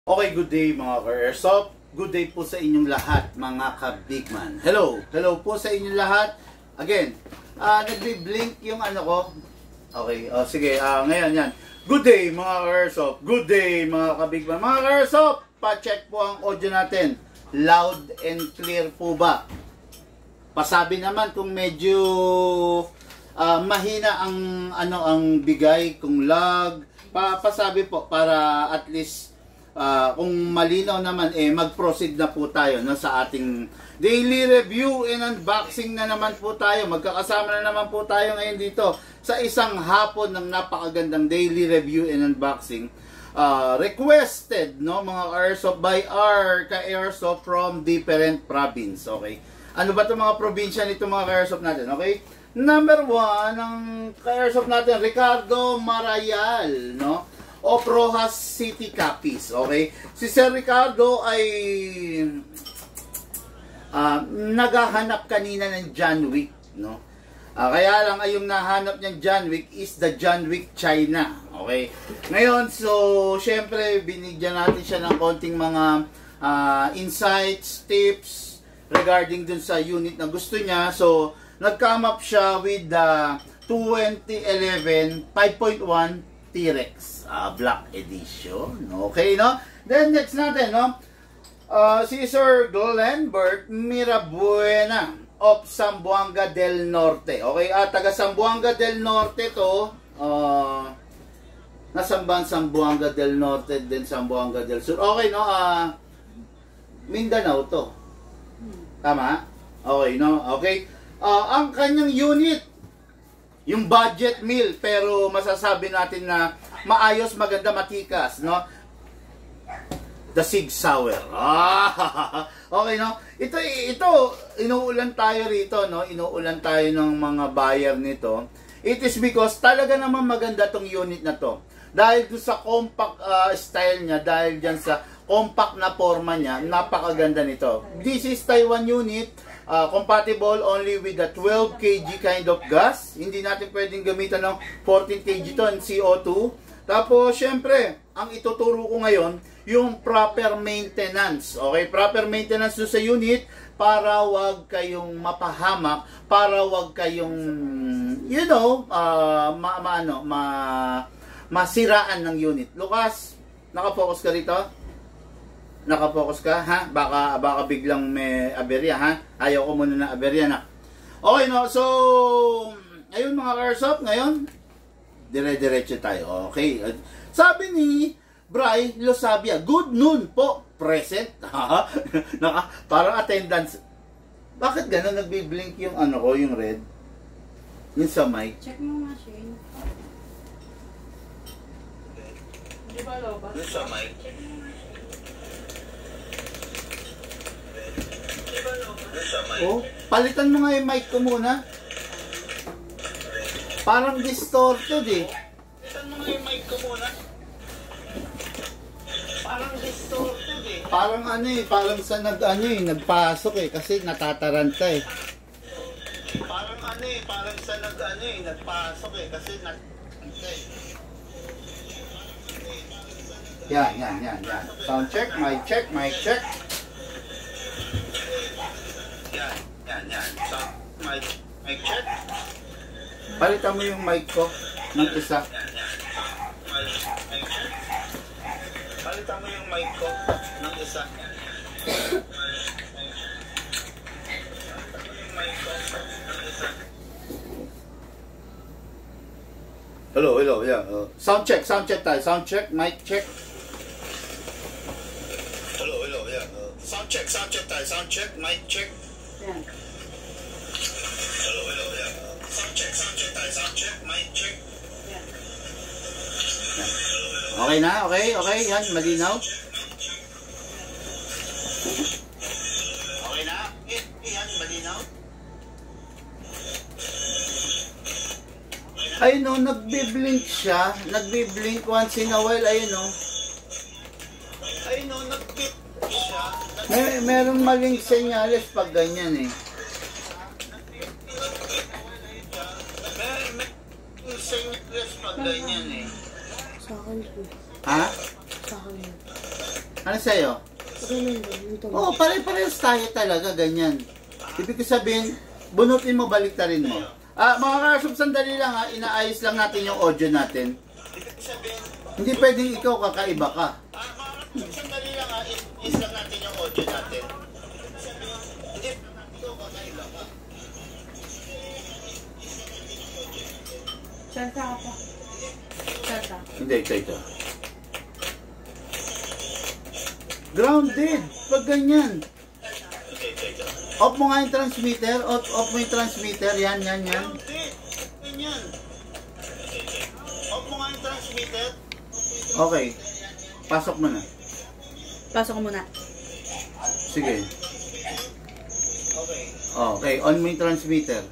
Okay, good day mga ka-airsoft. Good day po sa inyong lahat mga ka-bigman. Hello! Hello po sa inyong lahat. Again, nagbi-blink yung ano ko. Okay, sige, ngayon yan. Good day mga ka-airsoft. Good day mga ka-bigman. Mga ka-airsoft, pa-check po ang audio natin. Loud and clear po ba? Pasabi naman kung medyo mahina ang bigay, kung lag. Pasabi po para at least kung malinaw naman, mag-proceed na po tayo sa ating daily review and unboxing na naman po tayo. Magkakasama na naman po tayo ngayon dito sa isang hapon ng napakagandang daily review and unboxing. Requested, mga airsoft by our ka-airsoft from different province. Okay? Ano ba itong mga probinsya nito mga ka-airsoft natin? Okay? Number 1, ang ka-airsoft natin, Ricardo Marayal, of Rojas City, Capiz. Okay? Si Sir Ricardo ay naghahanap kanina ng John Wick, kaya lang ay yung nahanap niyang John Wick is the John Wick China. Okay? Ngayon, so syempre binigyan natin siya ng konting mga insights, tips regarding dun sa unit na gusto niya. So nag-come up siya with the 2011 5.1 T-Rex Black Edition. Okay, Then next natin, si Sir Glenbert Mirabuena of Zamboanga del Norte. Okay, taga Zamboanga del Norte to. Nasamban Zamboanga del Norte, then Zamboanga del Sur. Okay, Mindanao to. Tama? Okay, Okay. Ang kanyang unit, yung budget meal, pero masasabi natin na maayos, maganda, matikas, The Sig Sauer. Okay, Ito, inuulan tayo rito, Inuulan tayo ng mga buyer nito. It is because talaga naman maganda tong unit na to. Dahil sa compact style niya, dahil dyan sa compact na forma niya, napakaganda nito. This is Taiwan unit. Compatible only with the 12 kg kind of gas. Hindi natin pwedeng gamitan ng 14 kg to and CO2. Tapos, syempre, ang ituturo ko ngayon, yung proper maintenance. Okay? Proper maintenance sa unit para wag kayong mapahamak, para wag kayong, masiraan ng unit. Lucas, nakafocus ka rito? Nakapokus ka, ha? Baka biglang may aberya, ha? Ayaw ko muna na aberya, na. Okay, so, ayun mga airsoft, ngayon, dire-diretso tayo. Okay. Sabi ni Bray Losabia, good noon po, present. Parang attendance. Bakit gano'n nagbi-blink yung yung red? Yung sa mic? Check mo nga, Shane. Di ba, Loba? Yung sa mic? Check mo nga. Palitan mo nga yung mic ko muna. Parang distorted eh. Palitan mo nga yung mic ko muna. Parang distorted eh. Parang parang sa nagpasok eh, kasi natataranta eh. Parang parang sa nagpasok eh, kasi natataranta eh. Yan. Sound check, mic check. Yan. So, mic check. Palitan mo yung mic ko ng isa. Mic check. Palitan mo yung mic ko ng isa. Hello, yeah. Sound check tayo. Sound check, mic check. Hello, yeah. Sound check tayo. Sound check, mic check. Yan. Hello, yeah. Sound check tayo. Sound check, mic check. Yan. Okay na? Okay. Yan, malinaw. Okay na? Yan, malinaw. Ayun nagbi-blink siya. Nagbi-blink once in a while. Ayun nagbi-blink siya. Merong maling senyales pag ganyan eh. Merong senyales pag ganyan eh. Sa akin po. Ha? Sa akin. Ano sa'yo? Ganun din. Ito. Oo, pare-parehas tayo talaga, ganyan. Ibig sabihin, bunutin mo, baliktarin mo. Mga karsop, sandali lang ha, inaayos lang natin yung audio natin. Hindi pwedeng ikaw kakaiba ka. Sandali lang ha, inaayos lang natin yung audio natin. Hindi ikaw kakaiba ka. Salsa ka pa. Salsa. Hindi, ito. Grounded, pag ganyan. Off mo nga yung transmitter, off mo yung transmitter, yan. Ganyan. Off mo nga yung transmitter. Okay, pasok mo na. Pasok ko muna. Sige. Okay, on mo yung transmitter.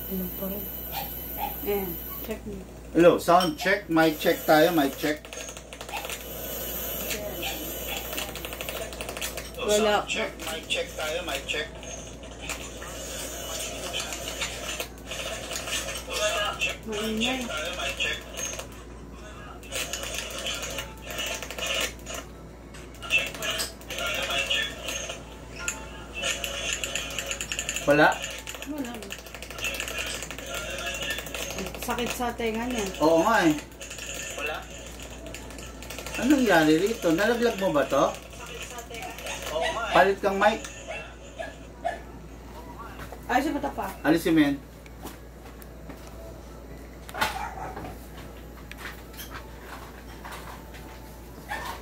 Inom pa rin. Ayan, check mo. Hello, sound check, mic check tayo, mic check. Wala. Sound check, mic check tayo, mic check. Maingay. Wala? Wala. Sakit sa tenga niya. Oo nga eh. Wala? Anong nangyari rito? Nalaglag mo ba to? Oo nga eh. Palit kang mic. Ay, siya mata pa. Alisin mo yan.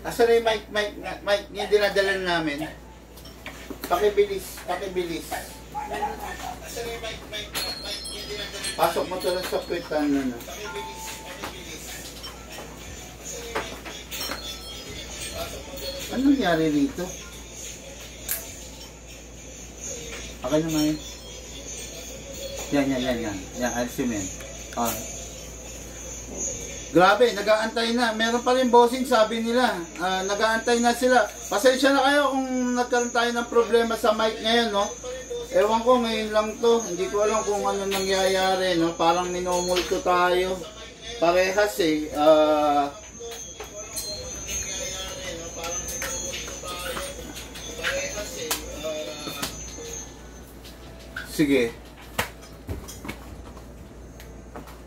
Asan na yung mic yung dinadala namin? Pakibilis. Asan na yung mic yung dinadala? Pasok mo to lang sa kwitan na. Anong nangyari rito? Okay naman yun. Yan, alisin mo yan. Grabe, nag-aantay na. Meron pa rin bossing, sabi nila. Nag-aantay na sila. Pasensya na kayo kung nagkaroon tayo ng problema sa mic ngayon, no? Ewan ko, ngayon lang to. Hindi ko alam kung ano nangyayari, no? Parang minumulto tayo. Parehas eh. Sige.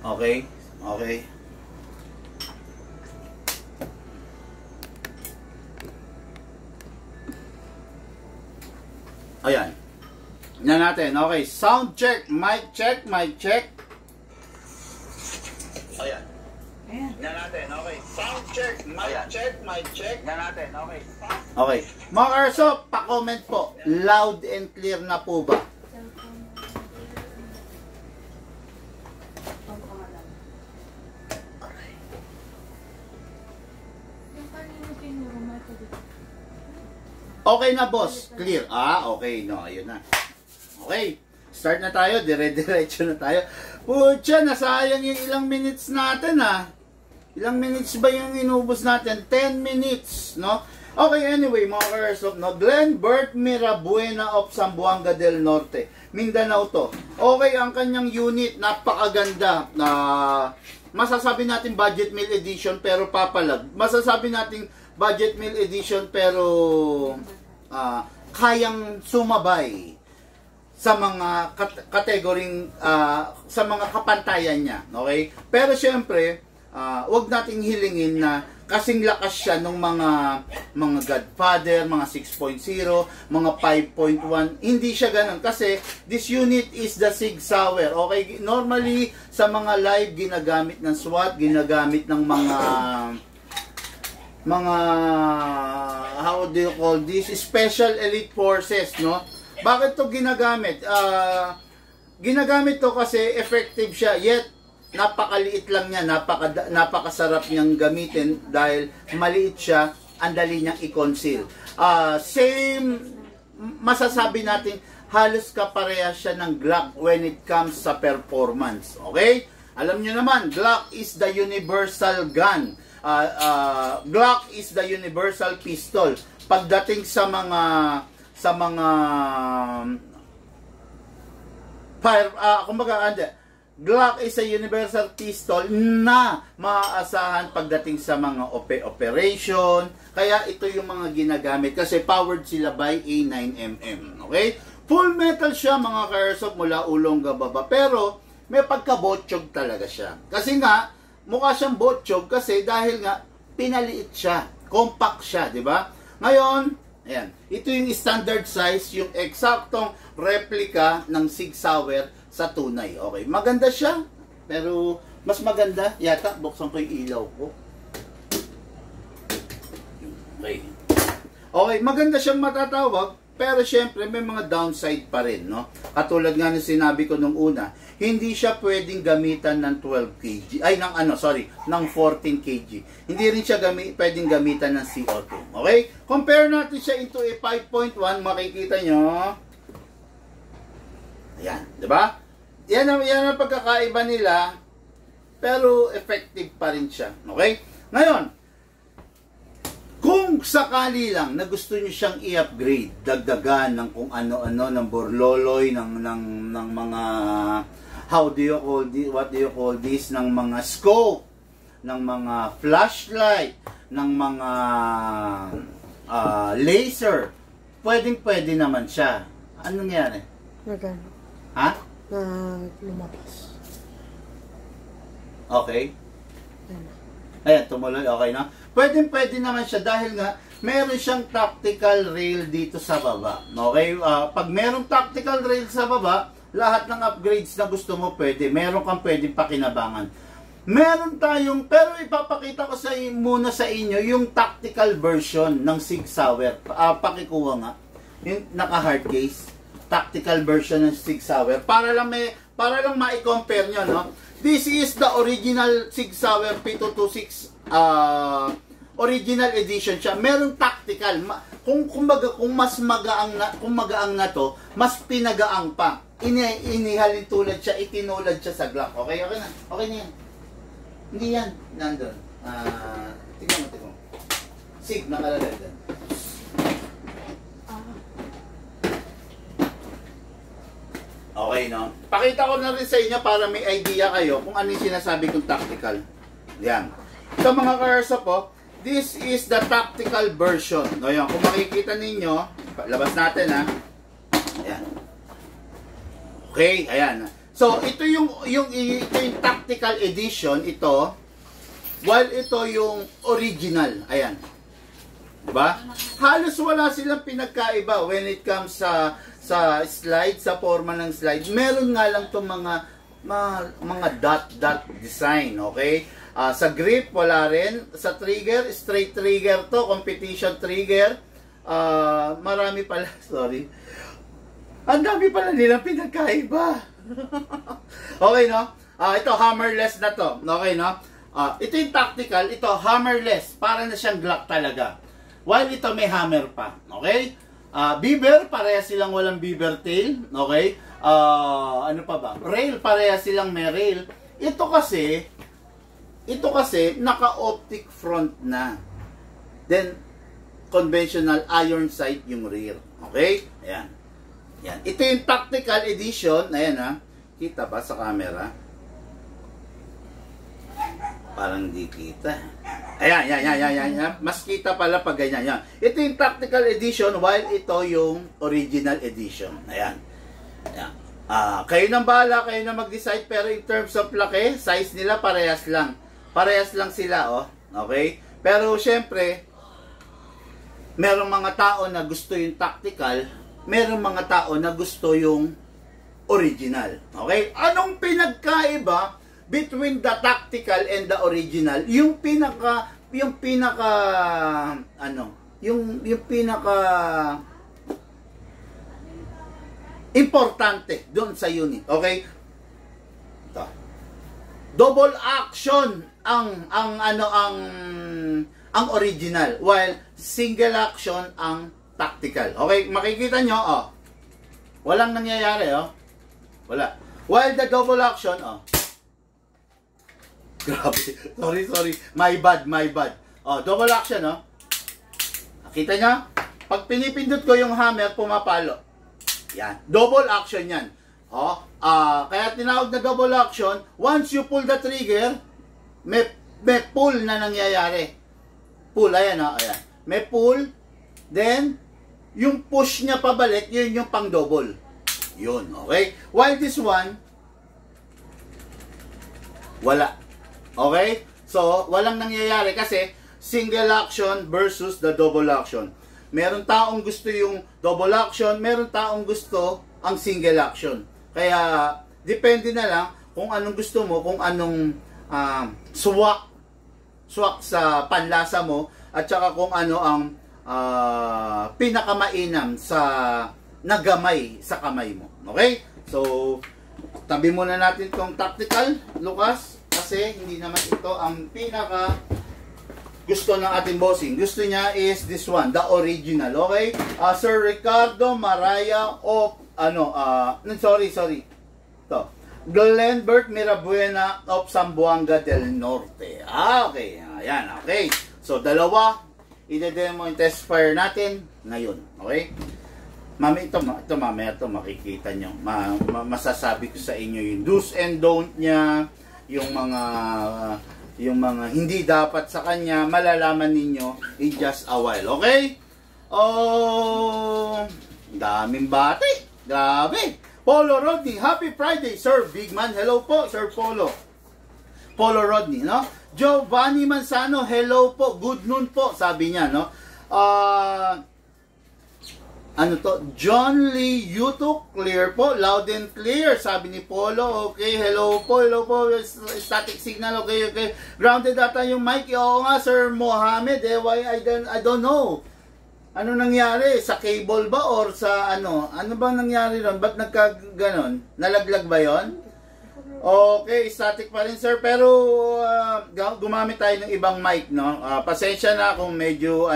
Okay. Ayan. Na natin. Okay. Sound check. Mic check. Ayan. Ayan. Na natin. Okay. Sound check. Mic check. Na natin. Okay. Okay. Mga Karso, pa-comment po. Loud and clear na po ba? Okay na, boss. Clear. Okay. No, ayun na. Okay. Start na tayo. Dire-diretso na tayo. Pucha, nasayang yung ilang minutes natin, Ilang minutes ba yung inubos natin? 10 minutes, no? Okay, anyway, mga Karsop, no? Glenn Bert Mirabuena of Zamboanga del Norte. Mindanao to. Okay, ang kanyang unit, napakaganda. Masasabi natin budget meal edition pero papalag. Masasabi natin budget meal edition pero kayang sumabay sa mga kategoring sa mga kapantayan niya, okay? Pero syempre, wag nating hilingin na kasing lakas siya ng mga Godfather, mga 6.0, mga 5.1. Hindi siya ganun kasi this unit is the Sig Sauer. Okay, normally sa mga live ginagamit ng SWAT, ginagamit ng mga how do you call this, special elite forces, no? Bakit to ginagamit? Ginagamit to kasi effective siya, yet napakaliit lang niya, napakasarap niyang gamitin dahil maliit siya, ang dali niyang i-conceal. Same, masasabi natin halos kapareha siya ng Glock when it comes sa performance. Okay? Alam niyo naman, Glock is the universal gun. Glock is the universal pistol. Pagdating sa mga sa mga fire, kumbaga, Glock is a universal pistol na maaasahan pagdating sa mga operation. Kaya ito yung mga ginagamit kasi powered sila by A9mm. Okay? Full metal siya mga ka-airsoft mula ulong gababa. Pero may pagka-botchog talaga siya. Kasi nga, mukha siyang botchog kasi dahil nga pinaliit siya. Compact siya, di ba? Ngayon, ayan, ito yung standard size, yung eksaktong replica ng Sig Sauer sa tunay. Okay, maganda siya, pero mas maganda, yata, buksan ko yung ilaw ko. Okay. Okay, maganda siyang matatawag, pero syempre may mga downside pa rin, no? Katulad nga ng sinabi ko nung una, hindi siya pwedeng gamitan ng 12 kg, ay, ng 14 kg. Hindi rin siya pwedeng gamitan ng CO2. Okay? Compare natin siya into a 5.1, makikita nyo. Ayan, di ba? Yan ang pagkakaiba nila, pero effective pa rin siya. Okay? Ngayon, kung sakali lang na gusto nyo siyang i-upgrade, dagdagan ng kung ano-ano, ng borloloy, ng mga, what do you call this, ng mga scope, ng mga flashlight, ng mga laser, pwedeng-pwede naman siya. Anong nangyari? Nagano? Ha? Na lumabas. Okay. Ayan, tumuloy. Okay na. Pwede naman siya dahil nga meron siyang tactical rail dito sa baba. Okay? Pag merong tactical rail sa baba, lahat ng upgrades na gusto mo pwede. Meron kang pwedeng pakinabangan. Meron tayong, pero ipapakita ko muna sa inyo yung tactical version ng Sig Sauer. Pakikuha nga. Yung naka-hard case. Tactical version ng Sig Sauer para lang ma-compare nyo, no? This is the original Sig Sauer P226 original edition siya. Merong tactical. Kung mas magaang na to, mas pinagaang pa. Inihalin tulad siya, itinulad siya sa Glock. Okay na. Okay na yan. Hindi yan. Nandun. Tingnan mo. Sig, nakalagay dyan. Okay, no? Pakita ko na rin sa inyo para may idea kayo kung ano yung sinasabi kong tactical. Yan. Sa mga ka-airsoft po, this is the tactical version. No, yan. Kung makikita ninyo, labas natin, ha? Ayan. Okay, ayan. So, ito yung tactical edition, ito, while ito yung original. Ayan. Diba? Halos wala silang pinagkaiba when it comes sa slide, sa forma ng slide. Meron nga lang itong mga dot design, okay? Sa grip, wala rin. Sa trigger, straight trigger to, competition trigger. Marami pala, sorry. Ang dami pala nilang pinagkaiba. Okay, no? Ito, hammerless na to. Okay, no? Ito yung tactical, ito hammerless. Para na siyang Glock talaga. While ito may hammer pa. Okay? Beaver, pareha silang walang beaver tail. Okay? Ano pa ba? Rail, pareha silang may rail. Ito kasi, naka-optic front na. Then, conventional iron sight yung rear. Okay? Ayan. Ayan. Ito yung tactical edition. Ayan, ha. Kita ba sa camera? Parang di kita. Ayan, yan. Mas kita pala pag ganyan. Yan. Ito yung tactical edition while ito yung original edition. Ayan. Ayan. Kayo nang bahala, kayo na mag-decide, pero in terms of laki, size nila parehas lang. Parehas lang sila, oh. Okay? Pero syempre, merong mga tao na gusto yung tactical, merong mga tao na gusto yung original. Okay? Anong pinagkaiba between the tactical and the original? Yung pinaka importante doon sa unit. Okay? Ito. Double action ang original, while single action ang tactical. Okay, makikita nyo, oh. Walang nangyayari, oh. Wala. While the double action, oh. Grabe. Sorry. My bad. Oh, double action, oh. Nakita nyo? Pag pinipindot ko yung hammer, pumapalo. Yan. Double action yan. Kaya tinawag na double action, once you pull the trigger, may pull na nangyayari. Pull, ayan ayan. May pull, then, yung push niya pabalik, yun yung pang double. Yun, okay? While this one, wala. Okay? So, walang nangyayari kasi single action versus the double action. Meron taong gusto yung double action, meron taong gusto ang single action. Kaya, depende na lang kung anong gusto mo, kung anong swak sa panlasa mo, at saka kung ano ang pinakamainam sa nagamay sa kamay mo. Okay? So, tabi muna natin tong tactical, Lucas, kasi hindi naman ito ang pinaka gusto ng ating bossing. Gusto niya is this one, the original. Okay? Sir Ricardo Maraya of sorry. Ito. Glenbert Mirabuena of Zamboanga del Norte. Okay. Ayan, okay. So, dalawa. I-demo yung test fire natin ngayon. Okay? Mami, ito mamaya ito makikita nyo. Masasabi ko sa inyo yung do's and don't niya, yung mga hindi dapat sa kanya, malalaman ninyo in just a while. Okay? Oh, daming bati. Grabe. Polo Rodney, happy Friday, Sir Bigman. Hello po, Sir Polo. Polo Rodney, no? Giovanni Manzano, hello po. Good noon po, sabi niya, no? John Lee YouTube, clear po, loud and clear, sabi ni Polo. Okay, hello po, static signal, okay. Grounded data yung mic. Oo nga, Sir Mohammed, why I don't know. Ano nangyari? Sa cable ba or sa ano? Ano bang nangyari ron? Ba't nagkaganon? Nalaglag ba yon? Okay, static pa rin, sir, pero gumamit tayo ng ibang mic, no? Pasensya na kung medyo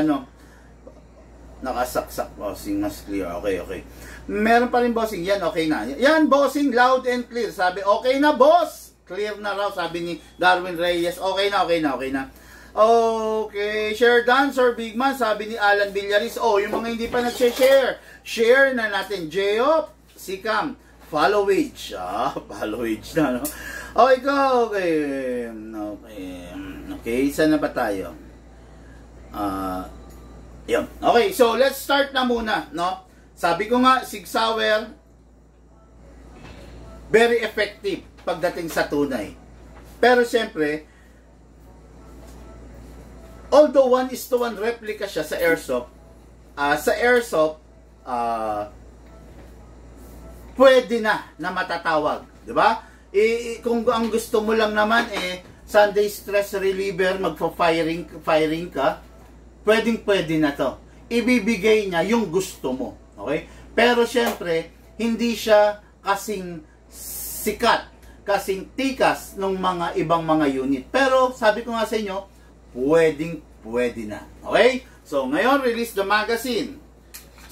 nakasaksak. Bossing, mas clear. Okay. Meron pa rin, bossing. Yan, okay na. Yan, bossing, loud and clear. Sabi, okay na, boss. Clear na raw, sabi ni Darwin Reyes. Okay na. Okay, share done, Sir Bigman, sabi ni Alan Villaris. Yung mga hindi pa nag-share, share na natin. J.O. Sikam, followage. Followage na, no? Okay, saan na ba tayo? Yun. Okay, so let's start na muna, no? Sabi ko nga, Sig Sauer, very effective pagdating sa tunay. Pero siyempre, although 1:1 replica siya sa airsoft, pwede na matatawag, di ba? Kung ang gusto mo lang naman Sunday stress reliever, firing ka, pwede na to. Ibibigay niya yung gusto mo. Okay? Pero syempre, hindi siya kasing sikat, kasing tikas ng mga ibang mga unit. Pero sabi ko nga sa inyo, pwede na. Okay? So, ngayon, release the magazine.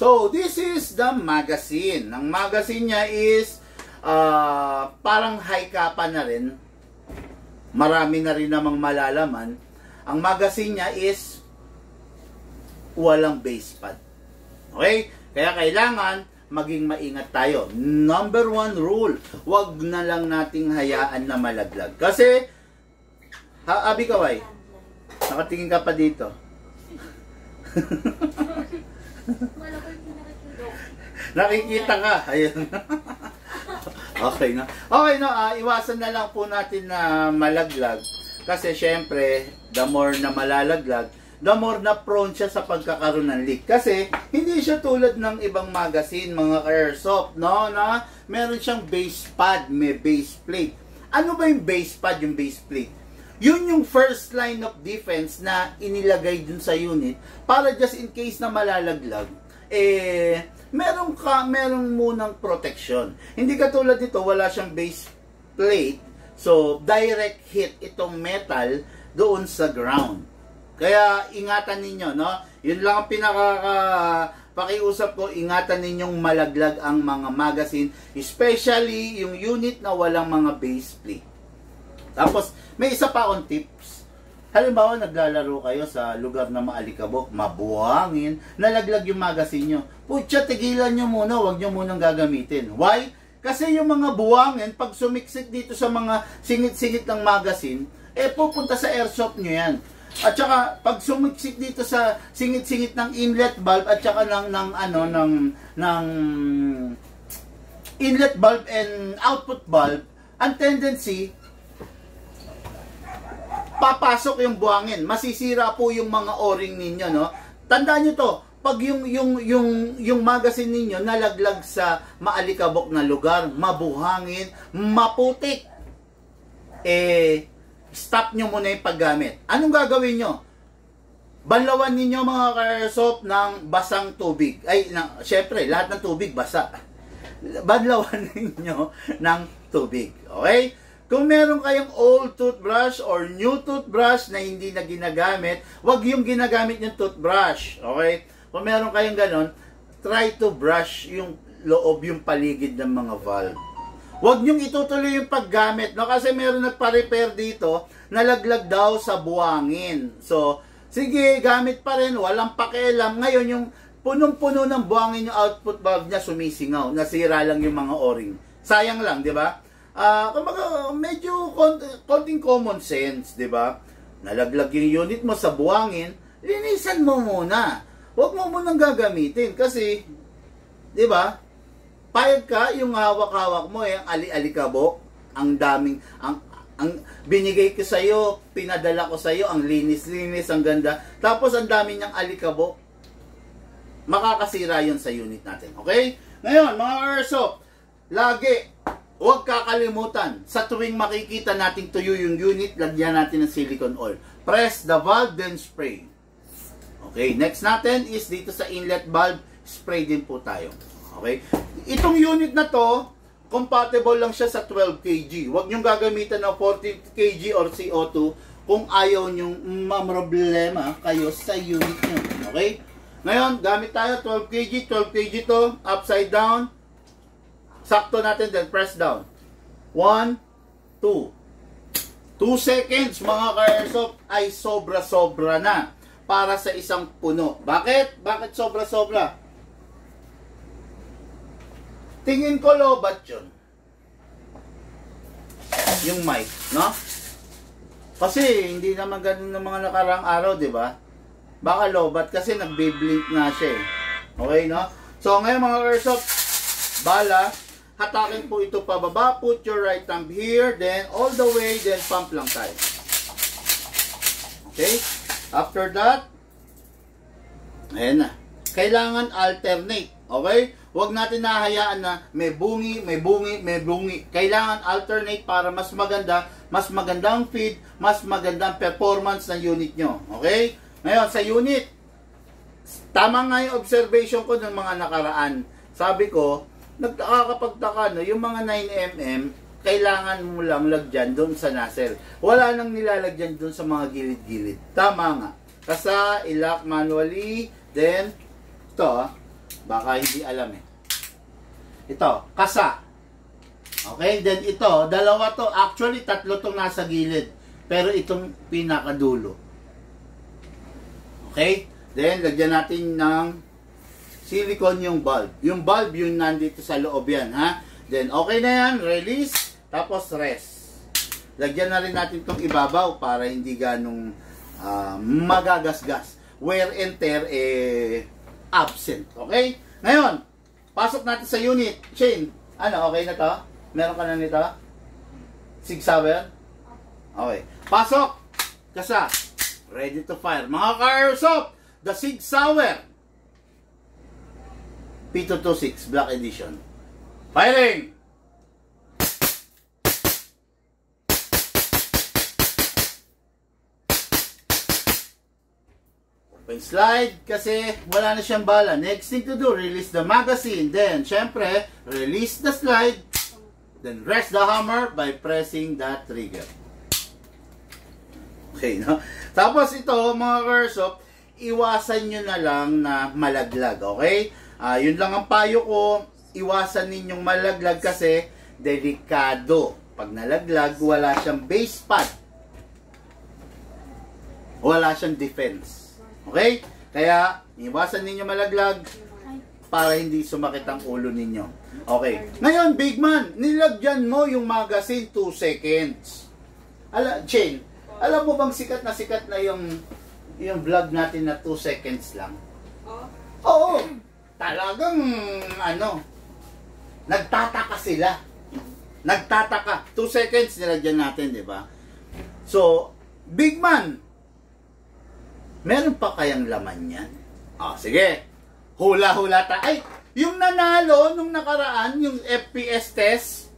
So, this is the magazine. Ang magazine niya is parang high kappa na rin. Marami na rin namang malalaman. Ang magazine niya is walang base pad. Okay? Kaya kailangan maging maingat tayo. Number 1 rule, wag na lang nating hayaan na malaglag. Kasi, Abi Kaway, nakatingin ka pa dito. Nakikita ka. Ayun. Okay na. Okay na, iwasan na lang po natin na malaglag. Kasi syempre, the more na malalaglag, the more na prone siya sa pagkakaroon ng leak. Kasi, hindi siya tulad ng ibang magazine, mga airsoft, no? Na meron siyang base pad, may base plate. Ano ba yung base pad, yung base plate? Yun yung first line of defense na inilagay dun sa unit para just in case na malalaglag, merong munang protection. Hindi katulad dito, wala siyang base plate, so direct hit itong metal doon sa ground. Kaya ingatan ninyo, no? Yun lang ang pakiusap ko, ingatan ninyong malaglag ang mga magazine, especially yung unit na walang mga base plate. Tapos, may isa pa akong tips. Halimbawa, naglalaro kayo sa lugar na maalikabok, mabuhangin, nalaglag yung magazine nyo. Putya, tigilan nyo muna, huwag nyo munang gagamitin. Why? Kasi yung mga buwangin, pag sumiksik dito sa mga singit-singit ng magazine, pupunta sa airsoft nyo yan. At saka, pag sumiksik dito sa singit-singit ng inlet valve, at saka ng inlet valve and output valve, ang tendency, papasok yung buhangin, masisira po yung mga o-ring ninyo, no? Tandaan nyo to, pag yung magazine ninyo nalaglag sa maalikabok na lugar, mabuhangin, maputik, stop nyo muna yung paggamit. Anong gagawin nyo? Banlawan ninyo mga ka-airsoft ng basang tubig. Syempre, lahat ng tubig basa. Banlawan ninyo ng tubig. Okay? Kung meron kayong old toothbrush or new toothbrush na hindi na ginagamit, wag yung ginagamit yung toothbrush. Okay? Kung meron kayong ganon, try to brush yung loob, yung paligid ng mga valve. Wag nyong itutuloy yung paggamit, no? Kasi meron nagpa-repair dito, nalaglag daw sa buwangin. So, sige, gamit pa rin, walang pakialam. Ngayon, yung punong-puno ng buwangin yung output valve niya sumisingaw. Nasira lang yung mga o-ring. Sayang lang, di ba? Kumbaga, medyo konting common sense, di ba? Nalaglag yung unit mo sa buwangin, linisan mo muna. Huwag mo munang gagamitin kasi, di ba? Payag ka, yung hawak-hawak mo, ang ali-alikabok, ang daming, ang binigay ko sa'yo, pinadala ko sa'yo, ang linis-linis, ang ganda. Tapos, ang dami niyang alikabok, makakasira yun sa unit natin. Okay? Ngayon, mga airsoft, lagi, huwag kakalimutan, sa tuwing makikita nating tuyo yung unit, lagyan natin ng silicone oil. Press the valve, then spray. Okay, next natin is dito sa inlet valve, spray din po tayo. Okay? Itong unit na to, compatible lang siya sa 12 kg. Huwag niyong gagamitan ng 40 kg or CO2 kung ayaw niyong mamroblema kayo sa unit niyo. Okay? Ngayon, gamit tayo 12 kg. 12 kg to, upside down. Sakto natin, then press down. 1, 2. 2 seconds, mga ka-airsoft, ay sobra-sobra na para sa isang puno. Bakit? Bakit sobra-sobra? Tingin ko lobat yun. Yung mic, no? Kasi hindi naman ganun ng mga nakarang araw, di ba? Baka lobat kasi nagbe-blink na siya eh. Okay, no? So ngayon mga airsoft, bala, hatakin po ito pababa, put your right thumb here, then all the way, then pump lang tayo. Okay? After that, ayan na. Kailangan alternate. Okay? Huwag natin nahayaan na may bungi, may bungi, may bungi. Kailangan alternate para mas maganda, mas magandang feed, mas magandang performance ng unit nyo. Okay? Ngayon, sa unit, tama nga yung observation ko ng mga nakaraan. Sabi ko, nagkakapagtaka, no, yung mga 9mm, kailangan mo lang lagyan doon sa nozzle. Wala nang nilalagyan doon sa mga gilid-gilid. Tama nga. Kasa, ilock manually, then, ito, baka hindi alam eh. Ito, kasa. Okay, then ito, dalawa to. Actually, tatlo tong nasa gilid. Pero itong pinakadulo. Okay, then, lagyan natin ng silicone yung bulb. Yung bulb, yung nandito sa loob yan, ha? Then, okay na yan, release, tapos rest. Lagyan na rin natin itong ibabaw para hindi ganong magagasgas. Wear and tear, absent. Okay? Ngayon, pasok natin sa unit. Shane, ano, okay na to? Meron ka na nito? Sig Sauer? Okay. Pasok! Kasa. Ready to fire. Mga ka-airsoft, the Sig Sauer P226 Black Edition. Firing! Open slide kasi wala na siyang bala. Next thing to do, release the magazine. Then, syempre, release the slide. Then, rest the hammer by pressing that trigger. Okay, no? Tapos ito, mga airsoft, iwasan nyo na lang na malaglag. Okay? Yun lang ang payo ko. Iwasan ninyong malaglag kasi delikado. Pag nalaglag, wala siyang base pad. Wala siyang defense. Okay? Kaya, iwasan ninyo malaglag para hindi sumakit ang ulo ninyo. Okay. Ngayon, big man, nilagyan mo yung magazine 2 seconds. Chain, alam mo bang sikat na yung vlog natin na 2 seconds lang? Oo. Talagang, nagtataka sila. Nagtataka. 2 seconds nilagyan natin, di ba? So, big man, meron pa kayang laman yan? Sige. Hula-hula Ay, yung nanalo nung nakaraan, yung FPS test,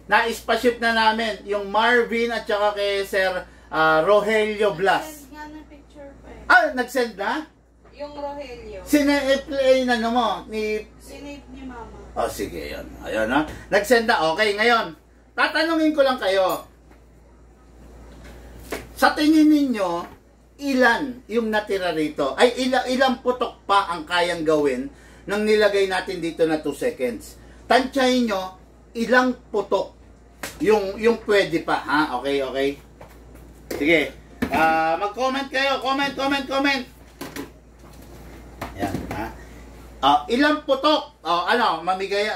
na-spaceship na namin. Yung Marvin at saka kay Sir Rogelio Blas. Nag-send nga ng picture pa eh. Nag-send na? Yung Rogelio. Sina-play na mo? Sinave ni Mama. Sige, yun. Ayun, ha? Nag-send na. Okay, ngayon, tatanungin ko lang kayo. Sa tingin ninyo, ilan yung natira rito? Ay, ilang putok pa ang kayang gawin nang nilagay natin dito na 2 seconds? Tansyahin nyo, ilang putok yung pwede pa, ha? Okay. Sige. Mag-comment kayo. Comment. Yan, ha? Ilang putok? Mamigay.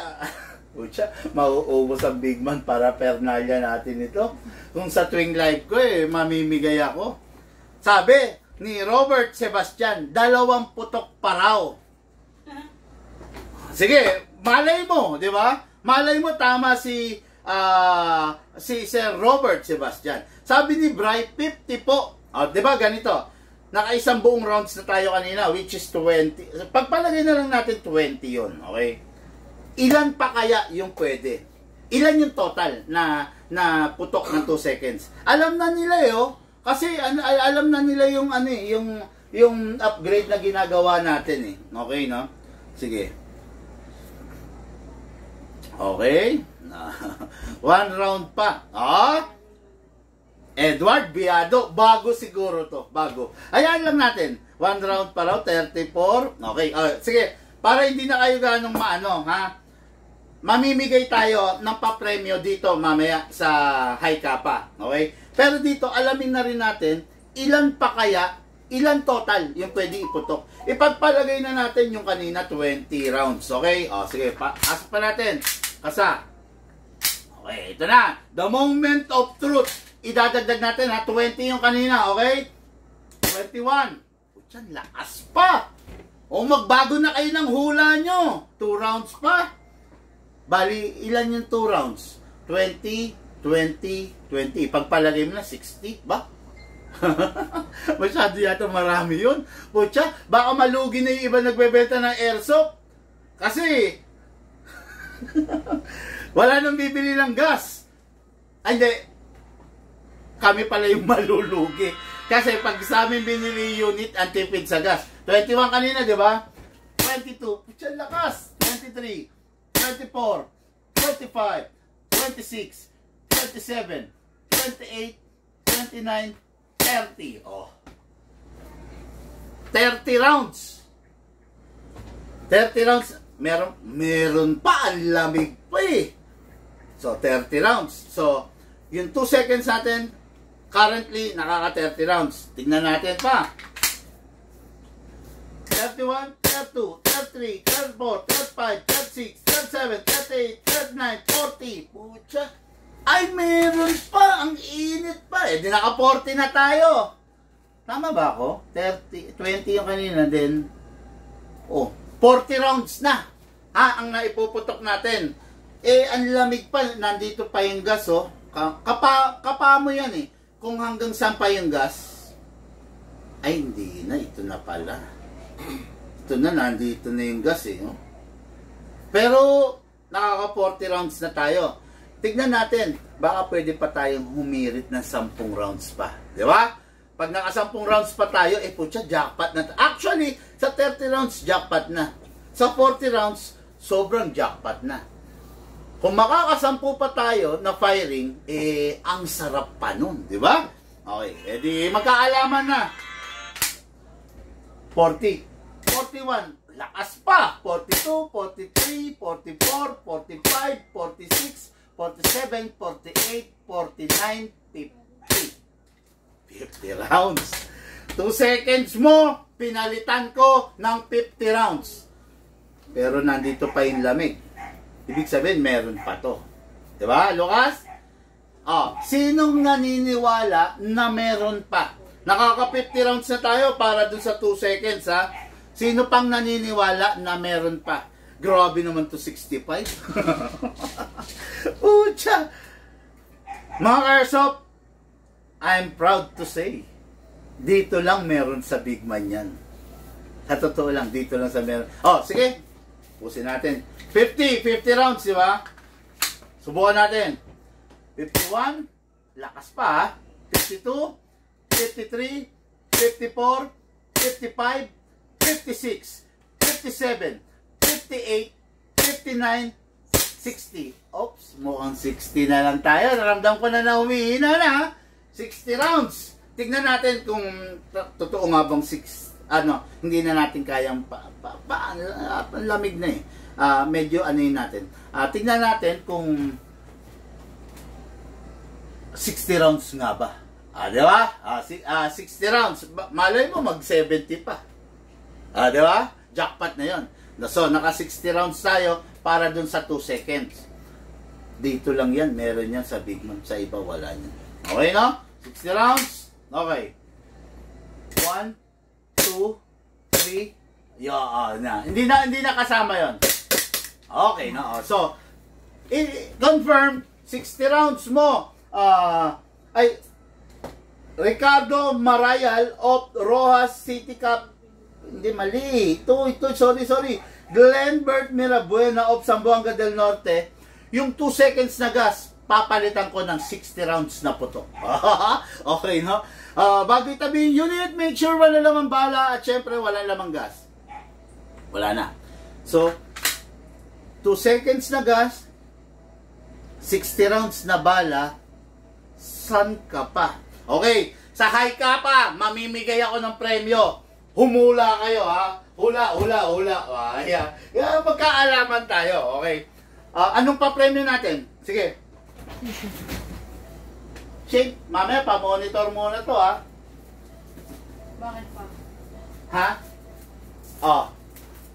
Pucha, mauubos ang big man para pernalya natin ito. Kung sa tuwing live ko, mamimigay ako. Sabi ni Robert Sebastian, 2 putok pa raw. Sige, malay mo, di ba? Malay mo tama si Sir Robert Sebastian. Sabi ni Bry, 50 po. Di ba ganito? Nakaisang buong rounds na tayo kanina, which is 20. Pagpalagay na lang natin 20 yun, okay? Ilan pa kaya yung pwede? Ilan yung total na putok ng 2 seconds? Alam na nila kasi alam na nila yung yung upgrade na ginagawa natin Okay, no? Sige. Okay. 1 round pa. Edward Biado, bago siguro to, bago. Ayan lang natin. 1 round pa raw, 34. Okay. Sige, para hindi na kayo ganong ha? Mamimigay tayo ng papremyo dito mamaya sa High Kappa. Okay? Pero dito, alamin na rin natin, ilan total yung pwede iputok. Ipagpalagay na natin yung kanina 20 rounds. Okay? Sige, asa pa natin. Kasa. Okay, ito na. The moment of truth. Idadagdag natin 20 yung kanina. Okay? 21. Putyan, lakas pa. Magbago na kayo ng hula nyo. 2 rounds pa. Bali, ilan yung 2 rounds? 20, 20. Pagpalagay mo na 60, ba? Masyado yata marami yun. Pucha, baka malugi na yung iba nagbebenta ng airsoft. Kasi, wala nang bibili ng gas. Hindi. Kami pala yung malulugi. Kasi pag sa amin binili unit, ang tipid sa gas. 21 kanina, di ba? 22. Pucha, lakas. 23. 24. 25. 26. 27, 28, 29, 30. 30 rounds. 30 rounds. Meron pa. Ang lamig pa So, 30 rounds. So, yung 2 seconds natin, currently, nakaka 30 rounds. Tignan natin pa. 31, 32, 33, 34, 35, 36, 37, 38, 39, 40. Pucha. Ay, meron pa. Ang init pa. Di naka 40 na tayo. Tama ba ako? 20 yung kanina din. 40 rounds na. Ang naipuputok natin. Ang lamig pa. Nandito pa yung gas, Kapa mo yan, Kung hanggang saan pa yung gas. Ay, hindi na. Ito na pala. Ito na, nandito na yung gas, Pero, nakaka 40 rounds na tayo. Tignan natin, baka pwede pa tayong humirit ng 10 rounds pa. Di ba? Pag naka 10 rounds pa tayo, putya, jackpot na. Actually, sa 30 rounds, jackpot na. Sa 40 rounds, sobrang jackpot na. Kung makakasampu pa tayo na firing, ang sarap pa nun. Di ba? Okay, edi magkaalaman na. 40, 41, lakas pa. 42, 43, 44, 45, 46, 47, 48, 49, 50. 50 rounds. 2 seconds mo, pinalitan ko ng 50 rounds. Pero nandito pa yung lamig. Ibig sabihin, meron pa to. Diba, Lucas? Oh, sinong naniniwala na meron pa? Nakaka 50 rounds na tayo para dun sa 2 seconds, ha? Sino pang naniniwala na meron pa? Grabe naman to 65. Ucha! Mga Airsoft, I'm proud to say, dito lang meron sa Big Man yan. Sa totoo lang, dito lang sa meron. Oh, sige. Pusin natin. 50 rounds, di ba? Subukan natin. 51, lakas pa ha. 52, 53, 54, 55, 56, 57, 58, 59, 60. Oops, mukhang 60 na lang tayo. Naramdam ko na humihina na ha. 60 rounds. Tignan natin kung totoo nga bang 6, hindi na natin kayang lamig na eh. Medyo ano yun natin. Tignan natin kung 60 rounds nga ba. Di ba? 60 rounds. Malay mo mag 70 pa. Di ba? Jackpot na yun. So, naka 60 rounds tayo para dun sa 2 seconds. Dito lang yan. Meron yan sa Big Man. Sa iba wala yan. Okay, no? 60 rounds. Okay. 1, 2, 3. Na. Hindi na kasama yon. Okay, no? So, confirm 60 rounds mo. Ricardo Marayal of Rojas City Cup. Hindi, mali. Ito, sorry. Glenbert Mirabuena of Zamboanga del Norte. Yung 2 seconds na gas, papalitan ko ng 60 rounds na po to. Okay, no? Bago itabi yung unit, make sure wala lamang bala at syempre wala lamang gas. Wala na. So, 2 seconds na gas, 60 rounds na bala, san ka pa? Okay, sa high ka pa, mamimigay ako ng premyo. Humula kayo, ha? Hula. Yeah, magkaalaman tayo, okay? Anong pa-premyo natin? Sige. Shane, mamaya pa-monitor muna to, ha? Bakit pa? Ha?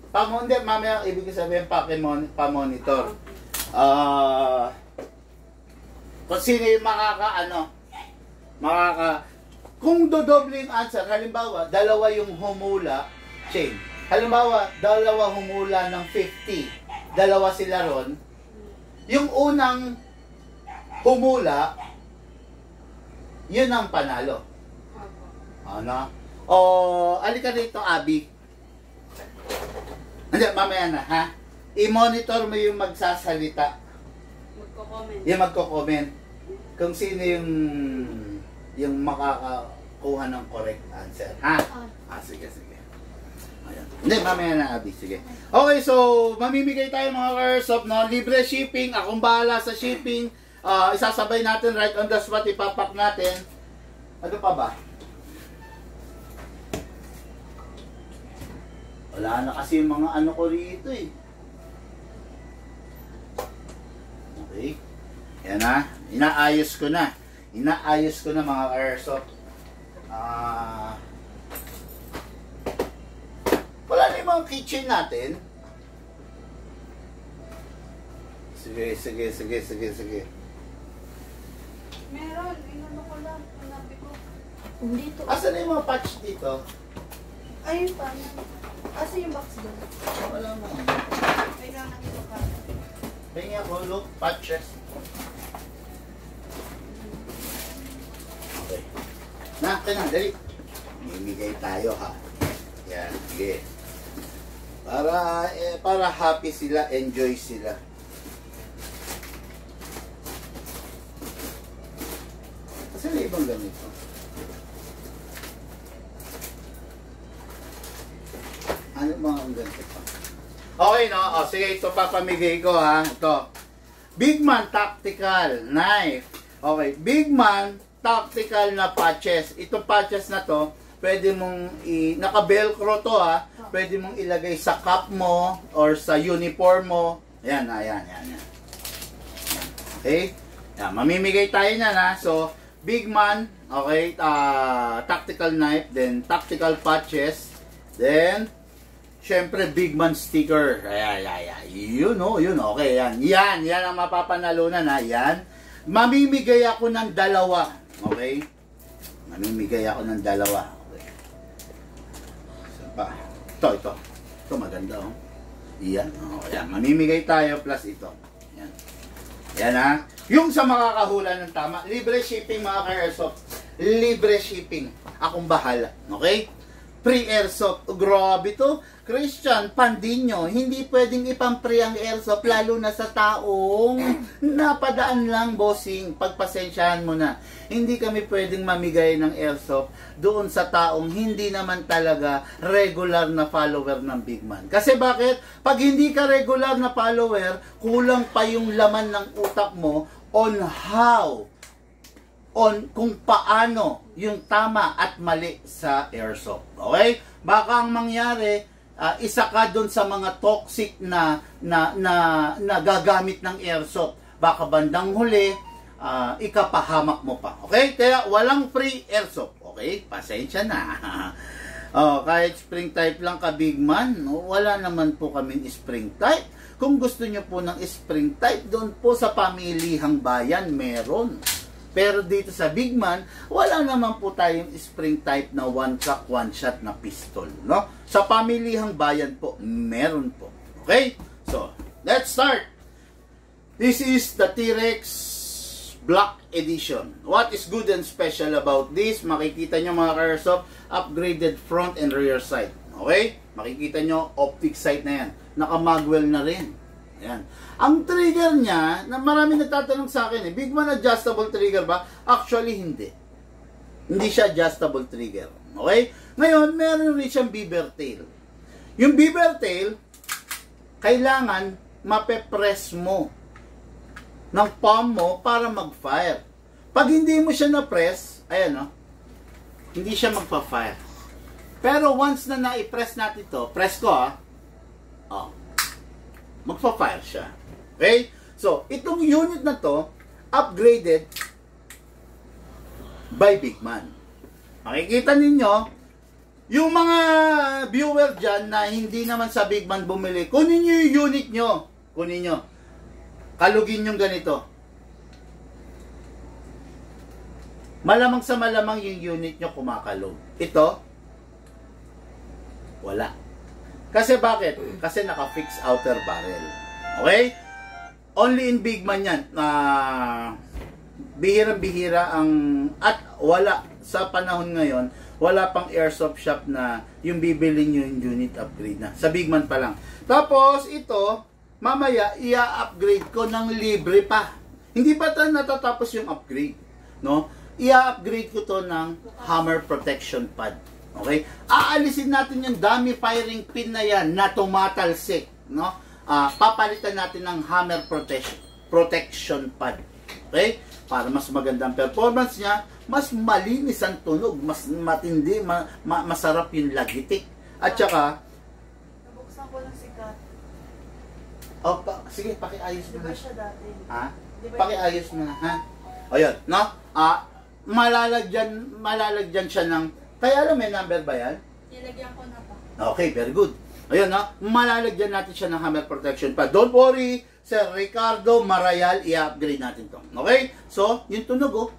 Pa-monitor, mamaya ibig sabihin pa-monitor. Kung sino yung kung dodoble yung answer, halimbawa, dalawa yung humula, Shane. Halimbawa, dalawa humula ng 50, dalawa sila ron. Yung unang humula, yun ang panalo. Ano? Alika dito, Abby. Hindi, mamaya na, ha? I-monitor mo yung magsasalita. Magko-comment. Yung magko-comment. Kung sino yung makakakuha ng correct answer. Ha? Sige. Ayan. Hindi, mamaya na, Abby. Sige. Okay, so, mamimigay tayo mga Airsoft, no? Libre shipping. Akong bahala sa shipping. Isasabay natin right on the spot. Ipapak natin. Ano pa ba? Wala na kasi yung mga ano ko rito eh. Okay. Yan na. Inaayos ko na mga Airsoft. Wala na yung mga kitchen natin. Sige. Meron. Inano ko lang. Panabi ko. Dito. Asan na yung mga patch dito? Ayun pa. Asa yung box doon? Wala na. Kailangan ito pa. Tingnan ako, look, patches. Okay. Dali. Mimigay tayo, ha. Yan, sige. Para happy sila, enjoy sila. Kasi may ibang ganito. Ano mga ang ganito pa? Okay, no? Sige, ito papamigay ko, ha. Ito. Big Man Tactical Knife. Okay, Big Man Tactical na patches. Itong patches na to, pwede mong naka-velcro to, ha. Pwede mong ilagay sa cup mo or sa uniform mo. Ayan. Okay? Yan, mamimigay tayo na, ha. So, Big Man, okay, tactical knife, then tactical patches, then syempre Big Man sticker. Ayan. Yun, okay, yan. Yan ang mapapanalunan, ha, yan. Mamimigay ako ng dalawa, okay? Mamimigay ako ng dalawa. Okay. Ito. Ito maganda, oh. Yan, yan. Mamimigay tayo plus ito. Yan. Yan, ha. Yung sa makakahula ng tama, libre shipping mga ka-airsoft. Libre shipping. Akong bahala. Okay? Pre-airsoft. Grabe to. Christian, Pandinyo, hindi pwedeng ipang-pre ang airsoft lalo na sa taong napadaan lang, bossing. Pagpasensyahan mo na. Hindi kami pwedeng mamigay ng airsoft doon sa taong hindi naman talaga regular na follower ng Big Man. Kasi bakit? Pag hindi ka regular na follower, kulang pa yung laman ng utak mo on kung paano yung tama at mali sa airsoft. Okay? Baka ang mangyari, isa ka dun sa mga toxic na gagamit ng airsoft. Baka bandang huli, ikapahamak mo pa. Okay? Kaya walang free airsoft. Okay? Pasensya na. Kahit spring type lang ka, Big Man, wala naman po kaming spring type. Kung gusto nyo po ng spring type, doon po sa pamilihang bayan, meron. Pero dito sa Big Man, wala naman po tayong spring type na one track, one shot na pistol, no? Sa pamilihang bayan po, meron po. Okay? So, let's start. This is the T-Rex Black Edition. What is good and special about this? Makikita nyo mga ka-airsoft, upgraded front and rear sight. Okay? Makikita nyo, optic sight na yan. Naka-magwell na rin. Ayan. Ang trigger niya, na marami nagtatanong sa akin, Big Man adjustable trigger ba? Actually, hindi. Hindi siya adjustable trigger. Okay? Ngayon, meron rin siyang beaver tail. Yung beaver tail, kailangan mape-press mo ng palm mo para mag-fire. Pag hindi mo siya na-press, ayan, hindi siya magpa-fire. Pero once na na-press natin ito, press ko, magpa-fire siya. Okay? So, itong unit na to, upgraded by Big Man. Makikita ninyo, yung mga viewer dyan na hindi naman sa Big Man bumili, kunin nyo yung unit nyo. Kunin nyo. Kalugin yung ganito. Malamang sa malamang yung unit nyo kumakalog. Ito, wala. Kasi bakit? Kasi naka-fix outer barrel. Okay? Only in Big Man yan. Bihirang-bihira ang... At wala, sa panahon ngayon, wala pang airsoft shop na yung bibili nyo yung unit upgrade na. Sa Big Man pa lang. Tapos, ito, mamaya, i-upgrade ko ng libre pa. Hindi pa natatapos yung upgrade. No? I-upgrade ko to ng hammer protection pad. Okay? Aalisin natin yung dummy firing pin na yan na tumatalsik, no? Papalitan natin ng hammer protection pad. Okay? Para mas magandang performance niya, mas malinis ang tunog, mas matindi, masarap yung lagitik. At saka, nabuksan ko ng sikat. Sige, pakiayos mo na. Siya dati? Ha? Pakiayos mo na, ha? Ayun, no? Malalagyan siya ng... Kaya alam, may number ba yan? Nilagyan ko na pa. Okay, very good. Ayun, malalagyan natin siya ng hammer protection pa. Don't worry, Sir Ricardo Marayal, i-upgrade natin to. Okay? So, yung tunog,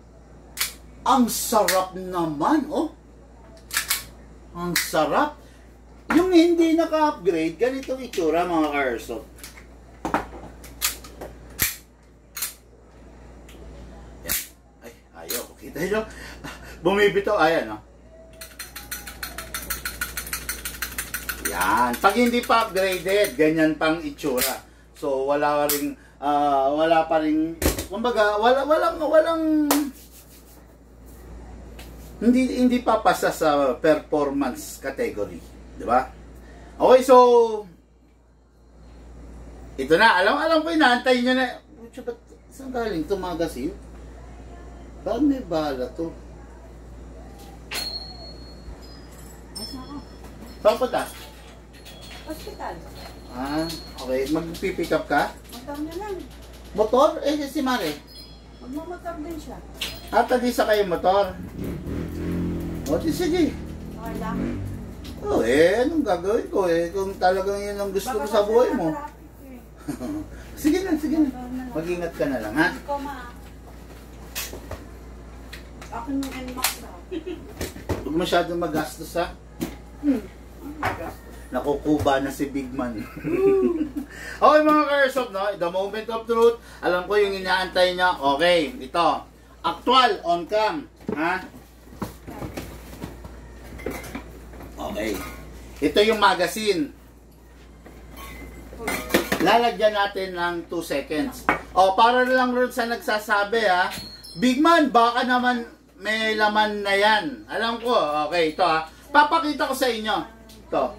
ang sarap naman, Ang sarap. Yung hindi naka-upgrade, ganitong itsura, mga ka-airsoft. Ay, ayaw. Kita nyo? Bumibitaw, ayan, Yan. Pag hindi pa upgraded, ganyan pang itsura. So, wala pa rin, kumbaga, walang, hindi pa pasa sa performance category. Diba? Okay, so, ito na. Alam ko, inaantay nyo na. Saan galing ito, magazine? Bakit may bala to? Saan po ta? Hospital. Okay. Mag-pick up ka? Motor na lang. Motor? Si Mare. Magmamotor din siya. Di sa kayo motor. O, di sige. Okay lang. O, anong gagawin ko kung talagang yun ang gusto ko sa buhay mo. Sige na. Mag-ingat ka na lang, ha? Ikaw, ma. Akin yung NMAX daw. Huwag masyadong magastos, ha? Nakukuba na si Big Man. Okay, mga ka-airsoft, no? The moment of truth. Alam ko yung inaantay niya. Okay, ito. Actual, on cam. Ha? Okay. Ito yung magazine. Lalagyan natin ng 2 seconds. O, para lang rin sa nagsasabi, ha? Big Man, baka naman may laman na yan. Alam ko. Okay, ito, ha? Papakita ko sa inyo. Ito.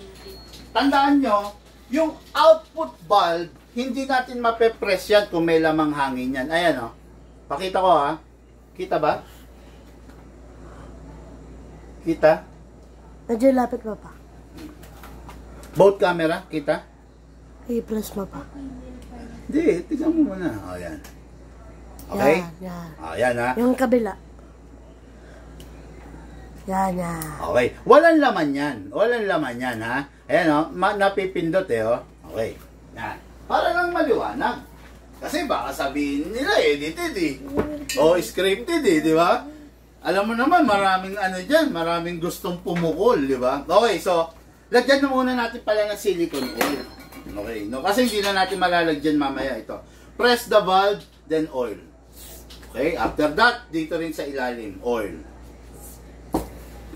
Tandaan nyo, yung output valve, hindi natin mape-press yan kung may lamang hangin yan. Ayan, o. Pakita ko, ha? Kita ba? Kita? Medyo lapit mo pa. Both camera, kita? I-press mo pa. Hindi, tignan mo muna. O, yan. Okay? Yan. O, yan, ha? Yung kabila. Yan. Okay. Walang laman yan. Walang laman yan, ha? Ayan, o. Napipindot, o. Okay. Yan. Para lang maliwanag. Kasi baka sabihin nila, edited, o scripted, di ba? Alam mo naman, maraming ano dyan, maraming gustong pumukol, di ba? Okay, so, lagyan na muna natin pala ng silicone oil. Okay, no? Kasi hindi na natin malalagyan mamaya ito. Press the valve, then oil. Okay, after that, dito rin sa ilalim, oil.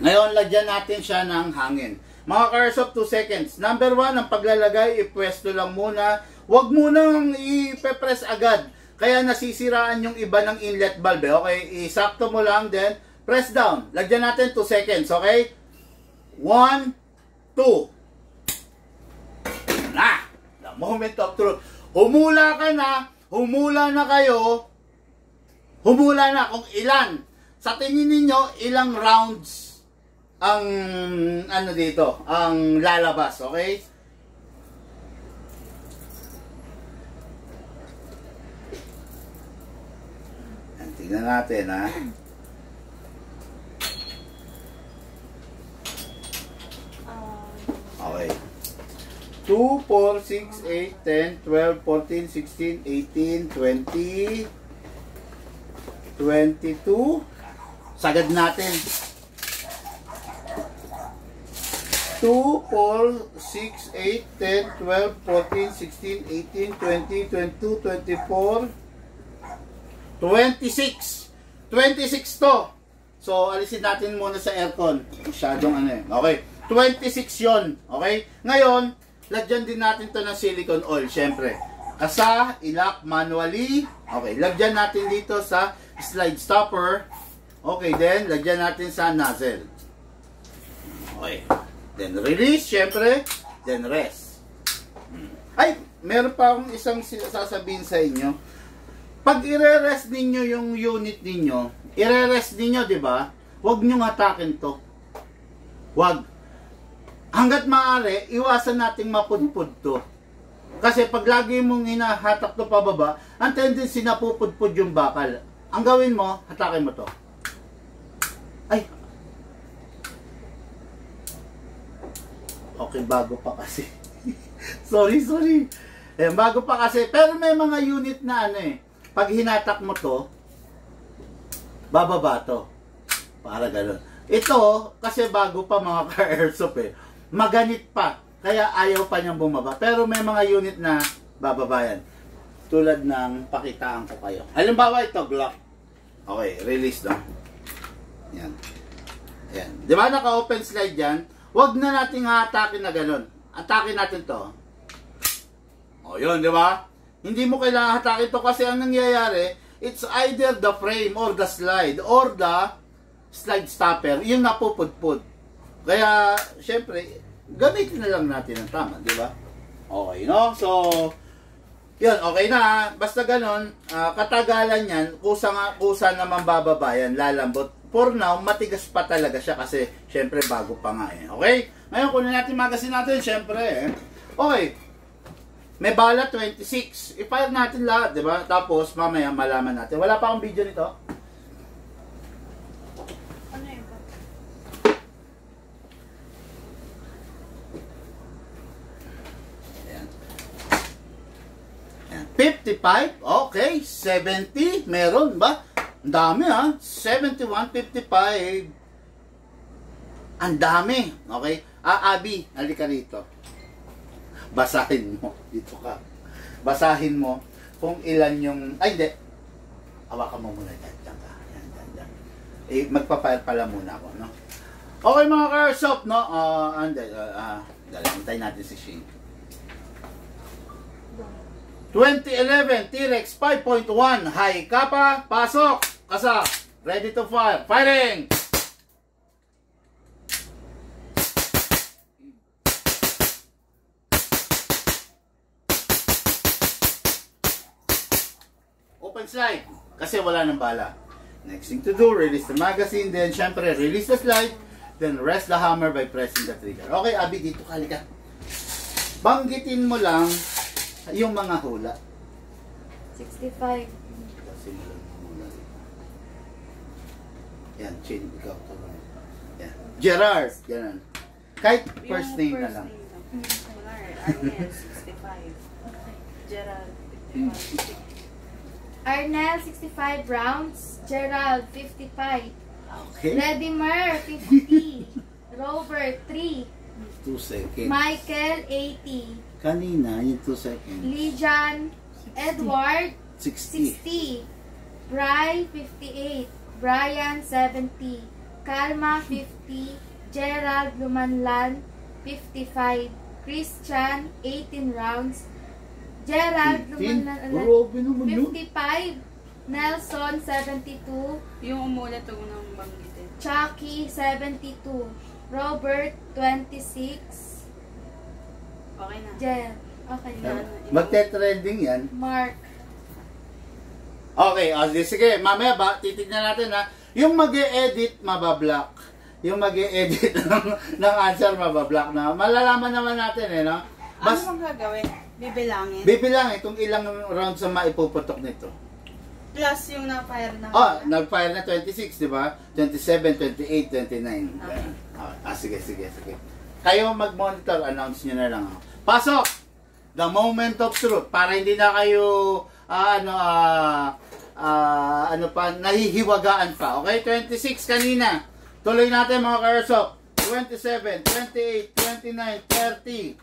Ngayon, lagyan natin siya ng hangin. Mga ka-airsoft, 2 seconds. Number 1, ang paglalagay, ipwesto lang muna. Huwag munang ipe-press agad. Kaya nasisiraan yung iba ng inlet valve. Okay, isakto mo lang, then press down. Lagyan natin 2 seconds, okay? 1, 2. Na! The moment of truth. Humula ka na, humula na kayo, humula na kung ilan. Sa tingin ninyo, ilang rounds ang ano dito, ang lalabas, okay? Tingnan natin, ha? Okay. 2, 4, 6, 8, 10, 12, 14, 16, 18, 20, 22. Sagad natin. 2, 4, 6, 8, 10, 12, 14, 16, 18, 20, 22, 24, 26. 26 to. So, alisin natin muna sa aircon. Masyadong ano eh. Okay. 26 yon. Okay? Ngayon, lagyan din natin to ng silicone oil. Siyempre. Kasa, ilak manually. Okay. Lagyan natin dito sa slide stopper. Okay. Then, lagyan natin sa nozzle. Okay. Then, release. Siyempre. Then, rest. Ay, meron pa akong isang sasabihin sa inyo. Pag i-re-rest ninyo yung unit ninyo, i-re-rest ninyo, di ba? Huwag nyo hatakin to. Huwag. Hanggat maaari, iwasan nating mapudpud to. Kasi pag lagi mong hinahatak to pababa, ang tendency na pupudpud yung bakal. Ang gawin mo, hatakin mo to. Ay. Okay, bago pa kasi. sorry. Bago pa kasi. Pero may mga unit na ano eh. Pag hinatak mo to, bababa to. Para gano'n. Ito, kasi bago pa mga ka-airsoft eh. Maganit pa. Kaya ayaw pa niyang bumaba. Pero may mga unit na bababa yan. Tulad ng pakitaan ko kayo. Halimbawa ito, Glock. Okay, release daw. Yan. Yan. Di ba naka-open slide yan? Huwag na nating hatakin na gano'n. Atakin natin to. O yun, di ba? Hindi mo kailangan hatakin to kasi ang nangyayari, it's either the frame or the slide or the slide stopper, yung napupudpud. Kaya, syempre, gamitin na lang natin ang tama, di ba? Okay, no? So, yun, okay na. Basta ganon, katagalan yan, kusa naman bababa yan, lalambot. For now, matigas pa talaga siya kasi, syempre, bago pa nga eh. Okay? Ngayon, kunin natin magazine natin, syempre. Okay. May bala 26. I-fire natin lahat, di ba? Tapos mamaya malaman natin. Wala pa akong video nito. 55, okay. 70, meron ba? Ang dami ha. 71, 55. Ang dami. Okay? Abi, halika rito. Basahin mo. Dito ka. Basahin mo kung ilan yung... Ay, hindi. Hawakan mo muna dyan. Dyan ka. Yan. Magpapile pala muna ako, no? Okay, mga ka-airsoft, no? Antayin natin si Shane. 2011 T-Rex 5.1 high kappa, pasok, kasa, ready to fire, firing! Open slide, kasi wala ng bala. Next thing to do, release the magazine, then syempre release the slide, then rest the hammer by pressing the trigger. Okay, Abi, dito ka, halika. Banggitin mo lang yung mga hula. 65. Simulan mo muna rin. Yan, Chin, ikaw. Yan. Gerard, ganun. Kahit first name na lang. Arnel, 65. Gerald, 55. Arnel, 65 rounds. Gerald, 55. Okay. Redimer, 50. Robert, 3. 2 seconds. Michael, 80. Kanina, yung 2 seconds. Lijan, Edward, 60. 60. Bry, 58. Brian, 70. Kalma, 50. Gerald Lumanlan, 55. Christian, 18 rounds. Gerald 18? Lumanlan, Grabe naman yun. 55. Nelson, 72. Yung umulat ko nang banggitin. Chucky, 72. Robert, 26. Okay na. Jen, okay na. Magte-trending yan. Mark. Okay, sige, mamaya ba, titignan natin ha. Yung mag-e-edit, mabablock. Yung mag-e-edit ng answer, mabablock na. Malalaman naman natin eh, no? Ano mong gagawin? Bibilangin? Bibilangin kung ilang rounds ang maipuputok nito. Plus yung na-fire na. Nag-fire na 26, di ba? 27, 28, 29. Okay. Sige. Kayo mag-monitor, announce nyo na lang. Pasok! The moment of truth. Para hindi na kayo, nahihiwagaan pa. Okay? 26 kanina. Tuloy natin mga ka-airsoft. 27, 28, 29, 30.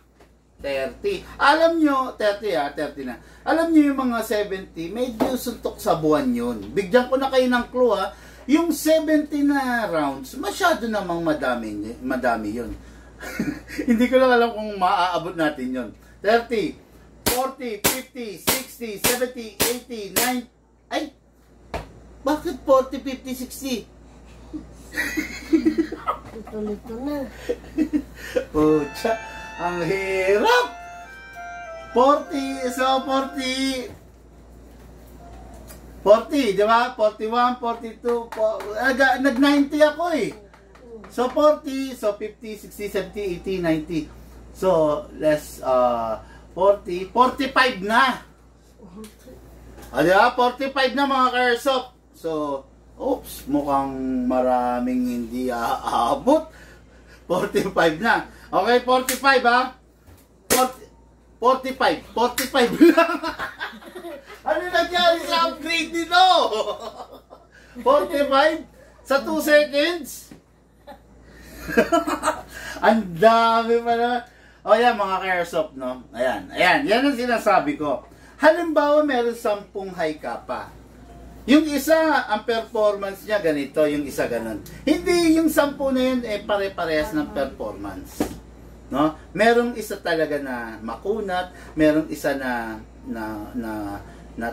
30. Alam nyo, 30 na. Alam nyo yung mga 70, medyo suntok sa buwan yun. Bigyan ko na kayo ng clue ha. Yung 70 na rounds, masyado namang madami yun. Hindi ko lang alam kung maaabot natin yun. 30, 40, 50, 60, 70, 80, 90. Ay! Bakit 40, 50, 60? Ito na. Pucha, ang hirap! 40, so 40, di ba? 41, 42, nag-90 ako eh. So 40, so 50, 60, 70, 80, 90. So, less 40, 45 na. Di ba? 45 na mga ka-airsoft. So, oops, mukhang maraming hindi aabot. 45 na. Okay, 45 ha? 45 lang. Ano nangyari sa upgrade nito? 45 sa 2 seconds? Ang dami pa na. O yan mga ka-airsoft, no? Ayan, yan ang sinasabi ko. Halimbawa, meron 10 high kappa. Yung isa, ang performance niya ganito, yung isa ganun. Hindi yung 10 na yun, pare-parehas ng performance. No? Merong isa talaga na makunat, merong isa na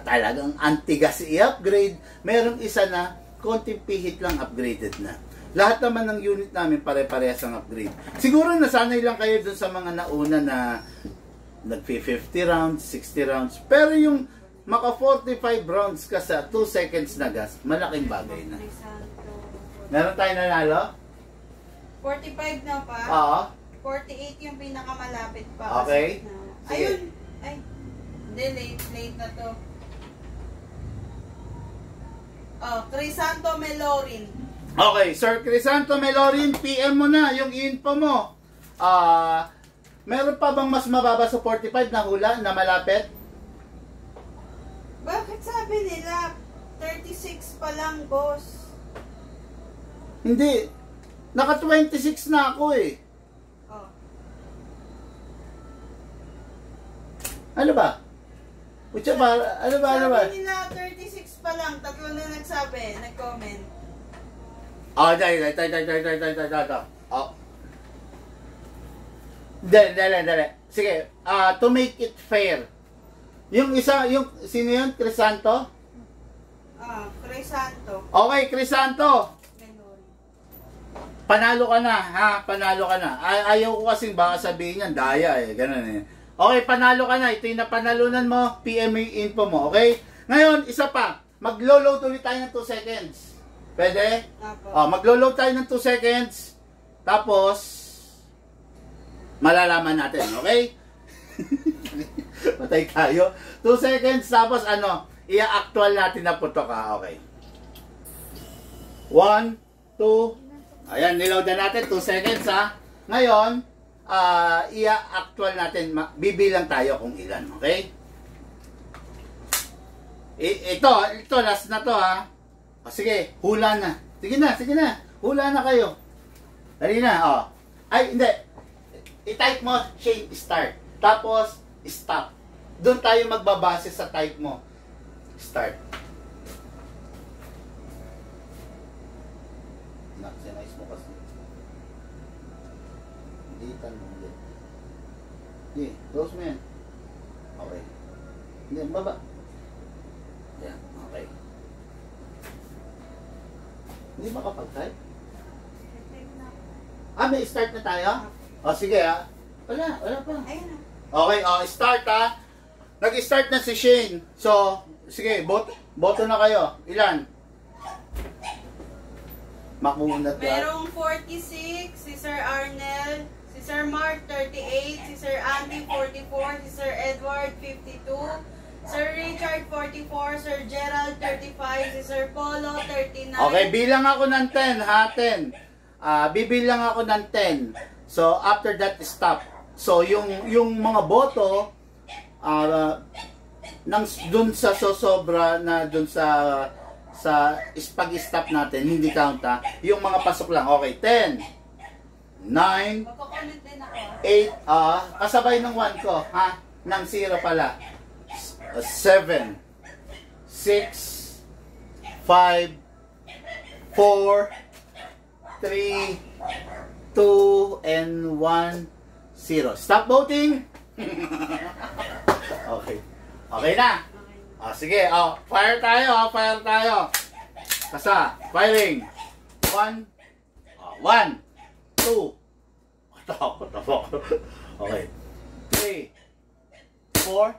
talagang antigas i-upgrade, merong isa na konting pihit lang upgraded na. Lahat naman ng unit namin pare-parehas ang upgrade. Siguro nasanay lang kayo dun sa mga nauna na nag-50 rounds, 60 rounds, pero yung maka 45 rounds ka sa 2 seconds na gas, malaking bagay na. Meron tayo nanalo? 45 na pa. Oo. 48 yung pinakamalapit pa. Okay. Sige. Ayun. Ay. Hindi, late na to. Crisanto Melorin. Okay, Sir Crisanto Melorin, PM mo na yung info mo. Meron pa bang mas mababa sa 45 na hula na malapit? sabi nila, 36 pa lang, boss. Hindi. Naka 26 na ako eh. Oh. Ano ba? Pucha ba? Ano ba? Sabi nila, 36 pa lang. Tatlo na nagsabi, nag-comment. Oh, dali. Oh. Dali. Sige, to make it fair. Yung isa, sino yun? Crisanto? Crisanto. Okay, Crisanto. Melori. Panalo ka na, ha? Panalo ka na. Ayaw ko kasing baka sabihin yan, daya eh. Ganun eh. Okay, panalo ka na. Ito yung napanalunan mo. PM mo yung info mo, okay? Ngayon, isa pa. Maglo-load ulit tayo ng 2 seconds. Pwede? Apo. Oh, maglo-load tayo ng 2 seconds. Tapos, malalaman natin, okay? Patay tayo. 2 seconds, tapos i-actual natin na puto ka, okay? 1, 2, ayan, niload na natin, 2 seconds ha. Ngayon, i-actual natin, bibilang tayo kung ilan, okay? Ito, last na to ha. Sige, hula na. Sige na, hula na kayo. Dali na, Ay, hindi. I-type mo, Shane, start. Tapos, stop. Doon tayo magbabase sa type mo. Start. Sinayos mo kasi. Hindi tanong ulit. Hindi, close mo yan. Okay. Hindi, baba. Yan, okay. Hindi makapag-type? May start na tayo? Sige ha. Wala pa. Ayun na. Okay, start ha. Nag-start na si Shane. So, sige, boto na kayo. Ilan? Makunat ka. Merong 46, si Sir Arnel, si Sir Mark 38, si Sir Andy 44, si Sir Edward 52, Sir Richard 44, Sir Gerald 35, si Sir Polo 39. Okay, bilang ako ng 10 ha, 10. Bibilang ako ng 10. So, after that, stop. So, yung mga boto, dun sa sosobra na dun sa pag-stop natin, hindi count ha. Yung mga pasok lang. Okay, 10, 9, Magko-comment din ako. 8, kasabay ng 1 ko, ha? Ng 0 pala. 7, 6, 5, 4, 3, 2, and 1, 0. Stop voting! Okay. Okay na. Sige, fire tayo, Kasa, firing. 1, 2. Tapo. Okay. 3, 4,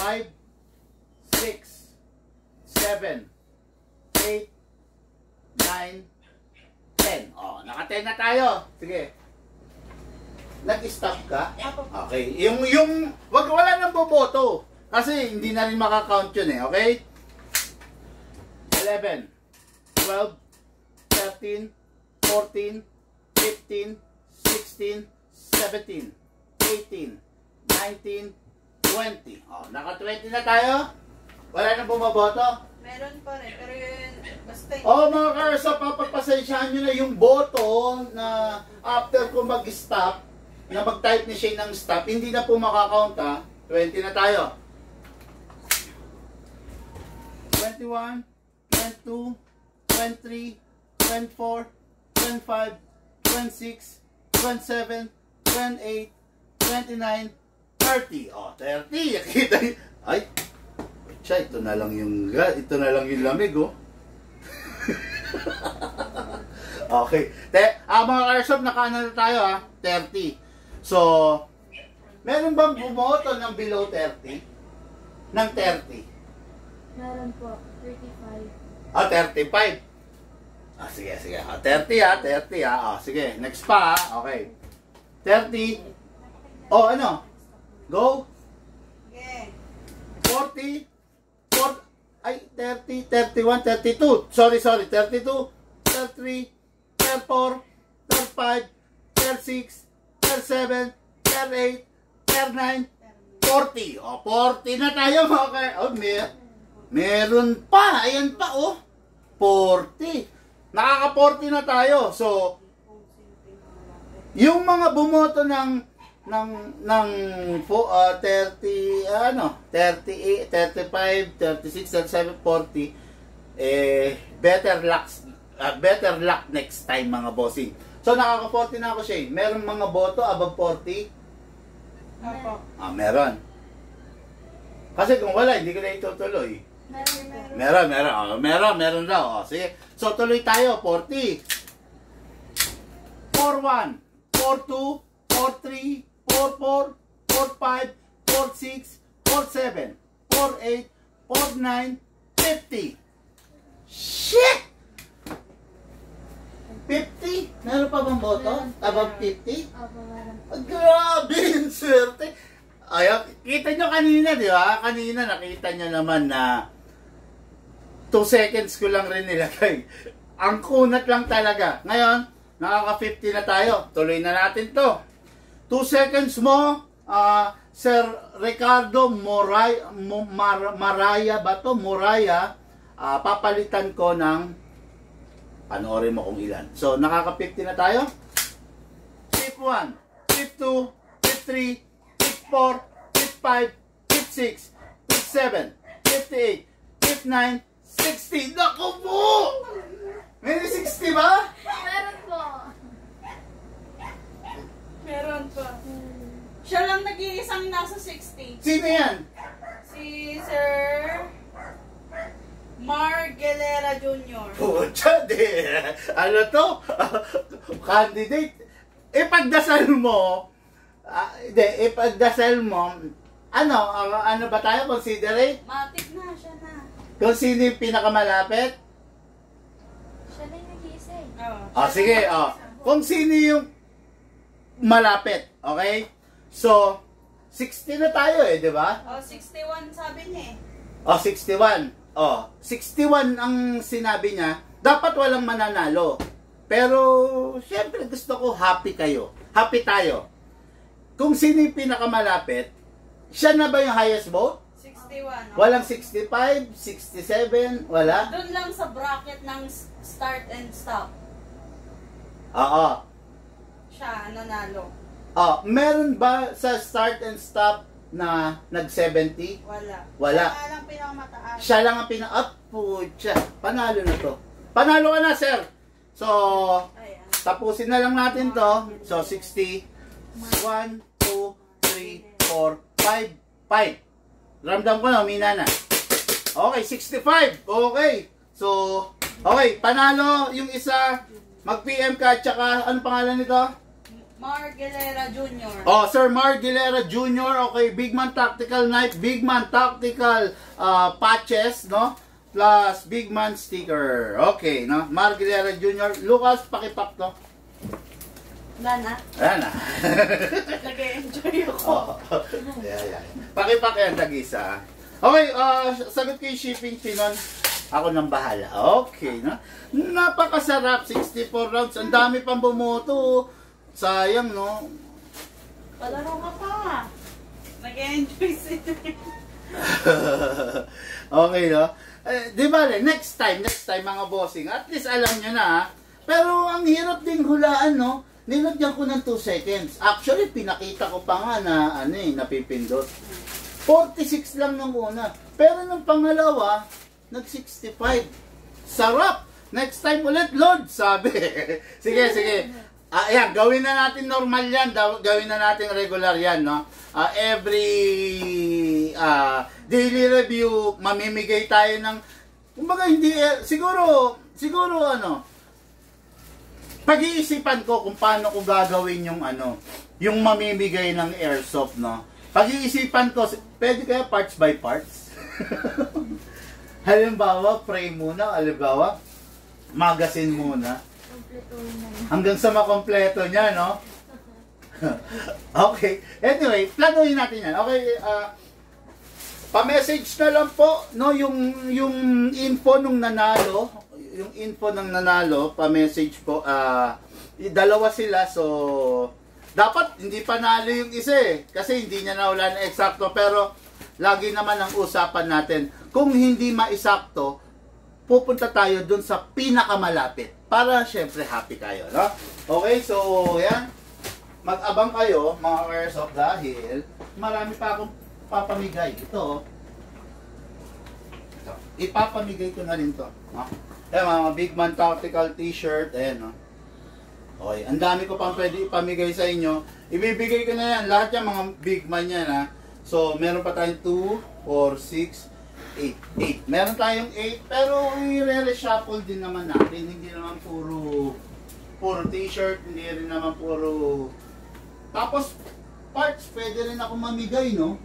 5, 6, 7, 8, 9, 10. Naka-10 na tayo. Sige. Nag-stop ka? Okay. Wala nang boboto. Kasi hindi na rin makakount yun eh. Okay? 11, 12, 13, 14, 15, 16, 17, 18, 19, 20. Naka-20 na tayo? Wala nang bumaboto? Meron pa rin, pero yun, basta Mga karsa, papagpasensyahan nyo na yung boto na after ko mag-stop, na mag-type ni Shane ng stop, hindi na po makakount ha. 20 na tayo. 21, 22, 23, 24, 25, 26, 27, 28, 29, 30. 30. Nakita niyo? Ay, siya, ito na lang yung lamig, Okay. Mga karsop, nakaano na tayo, 30. So, meron bang bumoto ng below 30? Ng 30? Meron po. 35. 35. Sige. 30 sige, next pa okay. 30. Ano? Go. Okay. 40. 30, 31, 32. Sorry. 32, 33, 34, 35, 36, 37, 38, 39, 40. 40 na tayo mga Meron pa. Ayan pa, oh. 40. Nakaka-40 na tayo. So, yung mga bumoto ng 30, 38, 35, 36, 37, 40, better luck next time, mga bossing. So, nakaka-40 na ako, Shane. Meron mga boto above 40? Opo. Meron. Kasi kung wala, hindi ko na itutuloy. Meron. Meron daw. Sige. So, tuloy tayo. 40. 41, 42, 43, 44, 45, 46, 47, 48, 49, 50. Shit! 50? Meron pa bang boto? Above 50? Grabe yung swerte. Ayaw, kita nyo kanina, di ba? Kanina nakita nyo naman na 2 seconds ko lang rin nilagay. Ang kunat lang talaga. Ngayon, nakaka-50 na tayo. Tuloy na natin to. 2 seconds mo, Sir Ricardo Maraya ba to? Moraya, papalitan ko ng, panoorin mo kung ilan. So, nakaka-50 na tayo. Flip 1, flip 2, flip 3, flip 4, flip 5, flip 6, flip 7, flip 8, flip 9, 60. Naku po! May 60 ba? Meron po. Meron po. Siya lang nag-iisang nasa 60. Sino yan? Si Sir Mar Gelera Jr. Pucha, di. Ano to? Candidate. Ipagdasal mo, ipagdasal mo, ano ba tayo? Considerate? Matik na, siya na. Kung sino yung pinakamalapit? Siya na yung nag-iisa eh. Sige, kung sino yung malapit, okay? So, 60 na tayo di ba? 61 sabi niya eh. 61. 61 ang sinabi niya. Dapat walang mananalo. Pero, syempre gusto ko happy kayo. Happy tayo. Kung sino yung pinakamalapit, siya na ba yung highest vote? 61. Walang 65, 67, wala? Doon lang sa bracket ng start and stop. Oo. Siya nanalo. Meron ba sa start and stop na nag-70? Wala. Wala. Siya lang pinakamataas. Siya lang ang pucha. Panalo na to. Panalo ka na, sir. So, Ayan. tapusin na lang natin to. So, 60. 1, 2, 3, 4, 5. 5. Ramdam ko na, umina na. Okay, 65. Okay. So, okay, panalo yung isa. Mag-PM ka, tsaka, ano pangalan nito? Mar Gelera Jr. Sir Mar Gelera Jr. Okay, Big Man Tactical Knife, Big Man Tactical patches, no? Plus Big Man sticker. Okay, no? Mar Gelera Jr. Lucas, pakipak to. Wala na. Ayan na. Nag-enjoy ako. Yeah. Pakipak yan, tag-isa. Okay, sagot ko yung shipping pinon. Ako nang bahala. Okay, no? Napakasarap, 64 rounds. Ang dami pang bumoto. Sayang, no? Palaro ka pa. Nag-enjoy sila. Okay, no? Di ba, next time mga bossing, at least alam nyo na, ha? Pero ang hirap ding hulaan, no? Nilagyan ko ng 2 seconds. Actually, pinakita ko pa nga na, napipindot. 46 lang nung una. Pero nung pangalawa, nag-65. Sarap! Next time ulit, Lord, sabi. Sige. Ayan, gawin na natin normal yan. Gawin na natin regular yan, no? Every daily review, mamimigay tayo ng, kumbaga hindi, siguro pag-iisipan ko kung paano ko gagawin yung mamimigay ng airsoft, no? Pag-iisipan ko, pwede kaya parts by parts? Halimbawa, frame muna, halimbawa, magazine muna. Hanggang sa makompleto niya, no? Okay. Anyway, planuhin natin yan. Okay, pa-message na lang po, no, yung info nung nanalo, pa-message po. Dalawa sila, so dapat hindi panalo yung isa kasi hindi niya nawala na eksakto, pero lagi naman ang usapan natin, kung hindi maisakto, pupunta tayo dun sa pinakamalapit para syempre happy tayo, no? Okay, so yan. Mag-abang kayo, mga airsoft, dahil marami pa akong papamigay. Ito, ipapamigay ko na rin to, no? Ayan, mga Big Man Tactical T-shirt, ayan, no? Okay, ang dami ko pang pwede ipamigay sa inyo. Ibibigay ko na yan, lahat yan mga Big Man yan, ha? So, meron pa tayong 2, 4, 6, 8. Meron tayong 8, pero i-reshuffle din naman natin. Hindi naman puro t-shirt, hindi rin naman puro... Tapos, parts, pwede rin ako mamigay, no?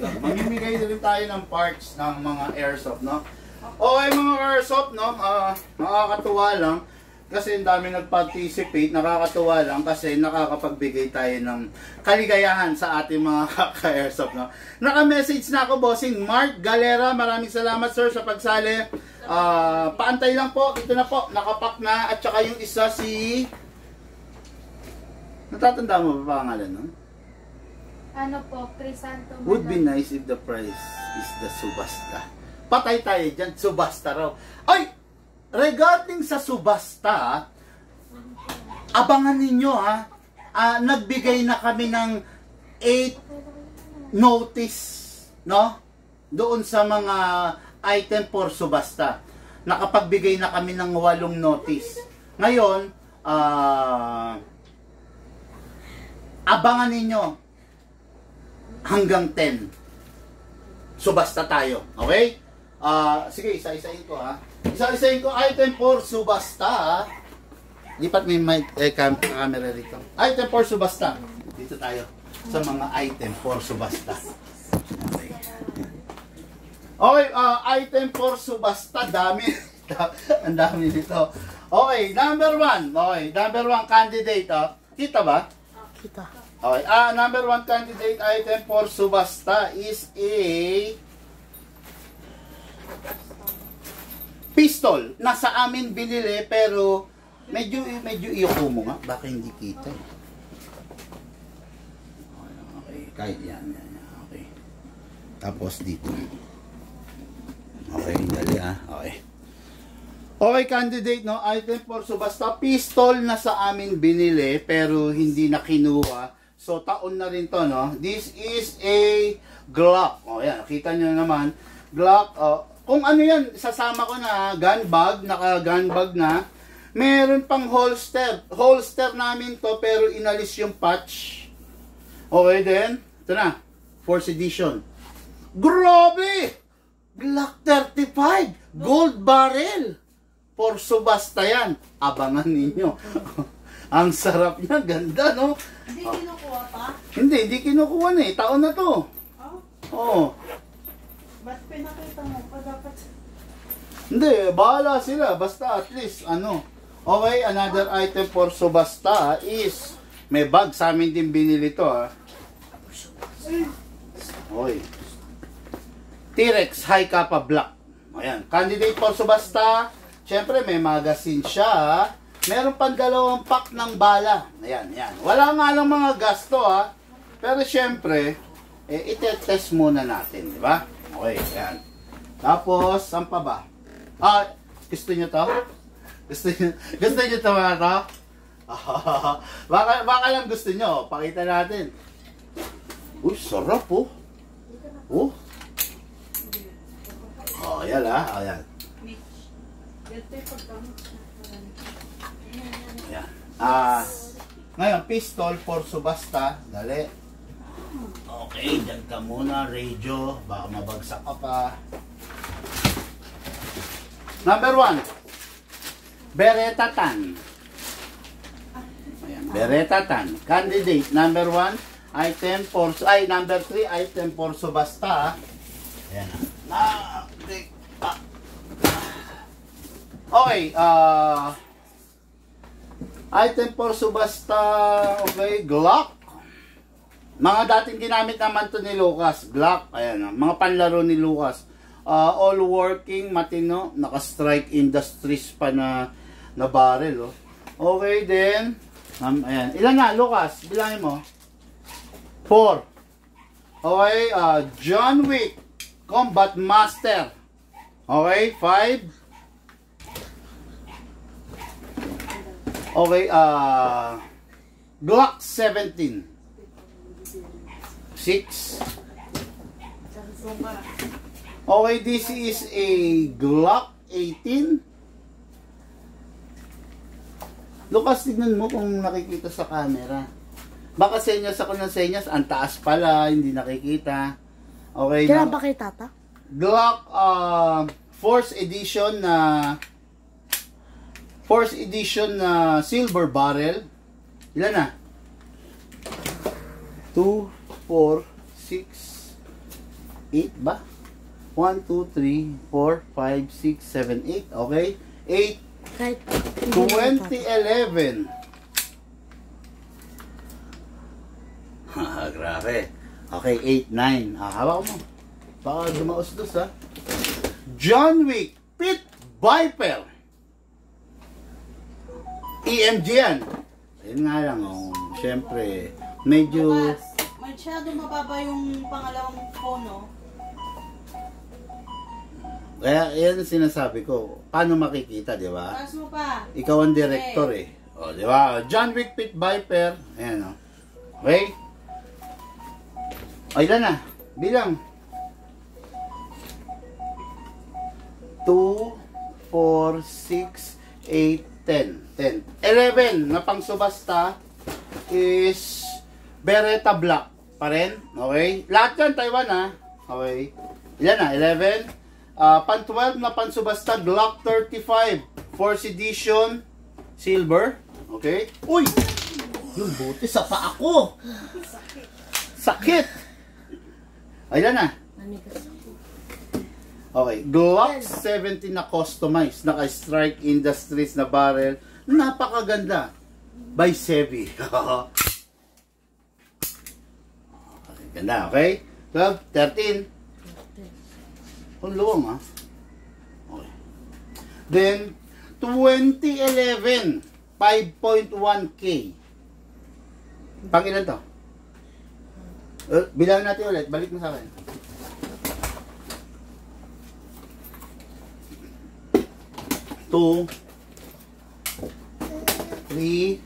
Mamimigay rin tayo ng parts ng mga airsoft, no? Okay, mga airsoft, no? Nakakatuwa lang kasi ang dami nag-participate. Nakakatuwa lang kasi nakakapagbigay tayo ng kaligayahan sa ating mga kaka-airsoft, no? Naka-message na ako, bossing Mark Galera. Maraming salamat, sir, sa pagsali. Paantay lang po. Ito na po, nakapak na. At saka yung isa si... Natatanda mo ba pangalan, no? Ano po, Crisanto. Would be nice if the price is the subasta. Patay tayo dyan, subasta raw. Ay! Regarding sa subasta, abangan ninyo, ha. Nagbigay na kami ng 8 notice, no? Doon sa mga item for subasta. Nakapagbigay na kami ng 8 notice. Ngayon, abangan ninyo hanggang 10. Subasta tayo. Okay? Sige, isa-isahin ko, ha. Isa-isahin ko item for subasta, ha. Lipat mo yung camera rito. Item for subasta. Dito tayo sa mga item for subasta. Okay. Okay, item for subasta. Dami. Ang dami nito. Okay, number 1. Okay, number 1 candidate, ha. Kita ba? Kita. Okay, number 1 candidate item for subasta is a pistol. Nasa amin binili pero medyo iyoko mo nga. Baka hindi kita. Okay, kahit yan. Okay. Tapos dito. Okay, dali Okay. Okay, candidate, no? Item for subasta. Pistol na sa amin binili pero hindi na kinuha. So, taon na rin to, no? This is a Glock. O, yan. Kita nyo naman. Glock. Kung ano yan, sasama ko na gun bag. Naka-gun bag na. Meron pang holster. Holster namin to, pero inalis yung patch. Okay, then. Ito na. 4th edition. Grabe! Glock 35. Gold barrel. For subasta yan. Abangan ninyo. Ang sarap niya. Ganda, no? Hindi kinukuha pa? Hindi kinukuha na eh. Taon na to. Oh? Oo. Ba't pinakita mo pa dapat? Hindi, bahala sila. Basta at least, ano. Okay, another item for subasta is, may bag sa amin din binili to, ha. Okay. T-Rex High Kappa Black. Ayan. Candidate for subasta. Siyempre, may magazine siya, ha. Meron pang 2 pack ng bala. Ayan, yan. Wala nga lang mga gasto, ha. Pero syempre, itetest muna natin, di ba? Okay, yan. Tapos, saan pa ba? Gusto nyo to? Gusto nyo to mga to? Baka lang gusto nyo. Pakita natin. Uy, sarap, oh. Oh. Oh, yan, ha. Ayan. Ayan. Ngayon, pistol for subasta. Dali. Okay, dyan ka muna, radio. Baka mabagsak ka pa. Number 1. Beretta Tan. Ayan, Beretta Tan. Candidate, number 1. Item for, number 3, item for subasta. Ayan. Okay, item for subasta, okay, Glock. Mga dating ginamit naman to ni Lucas, Glock, ayan, mga panlaro ni Lucas. All working, matino, naka-Strike Industries pa na barrel, oh. Okay, then, ayan, ilan na, Lucas? Bilangin mo. 4. Okay, John Wick Combat Master. Okay, 5. Okay, Glock 17. 6. Okay, this is a Glock 18. Lucas, tignan mo kung nakikita sa camera. Baka senyas ako ng senyas, ang taas pala, hindi nakikita. Okay, Kailan ba kay tata? Glock 4th edition na silver barrel. Ilan na? 2, 4, 6, 8 ba? 1, 2, 3, 4, 5, 6, 7, 8. Okay? 8, Kahit 2011. Grabe. Okay, 8, 9. Hawak mo. Baka dumaos-dos ha. John Wick Pit Viper. EMG yan. Ayun nga lang, syempre, medyo... Bukas, masyado mababa yung pangalawang phone, no? Kaya yan ang sinasabi ko. Paano makikita, di ba? Taas mo pa. Ikaw ang director eh. O, di ba? John Wick Pit Viper. Ayan o. Okay? Ay, ilan na? Bilang. 2, 4, 6, 8, 10. 11 na pang subasta is Beretta Black pa rin. Okay? Lahat yan, Taiwan ha. Okay? Ilan na? 11. Pan 12 na pan subasta Glock 35 4th edition silver. Okay? Uy! Yung buti sa paa ko! Sakit! Ayan na. Okay. Glock 17 na customized. Naka-Strike Industries na barrel. Napakaganda. By Sevi. Ganda, okay? 12, 13. Ang luwang ha. Okay. Then, 2011, 5.1K. Pang ilan to? Bilang natin ulit. Balik mo sa akin. Two, 3,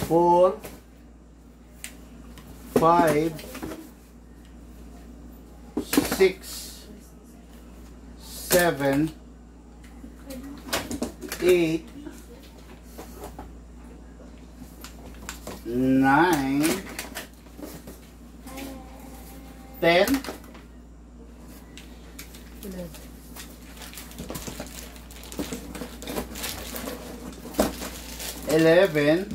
4, 5, 6, 7, 8, 9, 10, 11,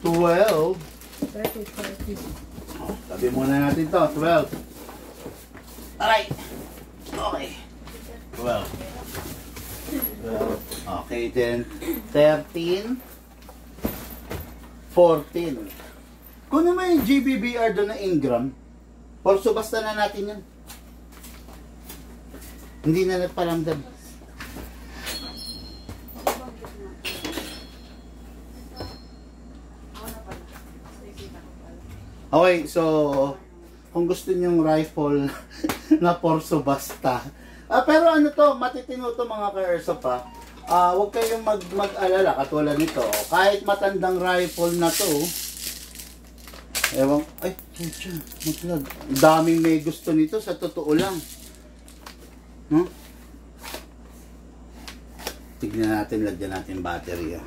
12. Sabi muna natin to, 12. Alright. Okay. 12. Okay, then 13, 14. Kung naman yung GBBR doon na Ingram, porso basta na natin yan. Hindi na nagpalamdam. Okay, so kung gusto nyong rifle na porso basta. Pero ano to, matitino to mga ka-airsoft ha. Huwag kayong mag-alala katulad nito. Kahit matandang rifle na to, ewan, ay, maglag. Daming may gusto nito sa totoo lang. No? Tignan natin, lagyan natin battery ha.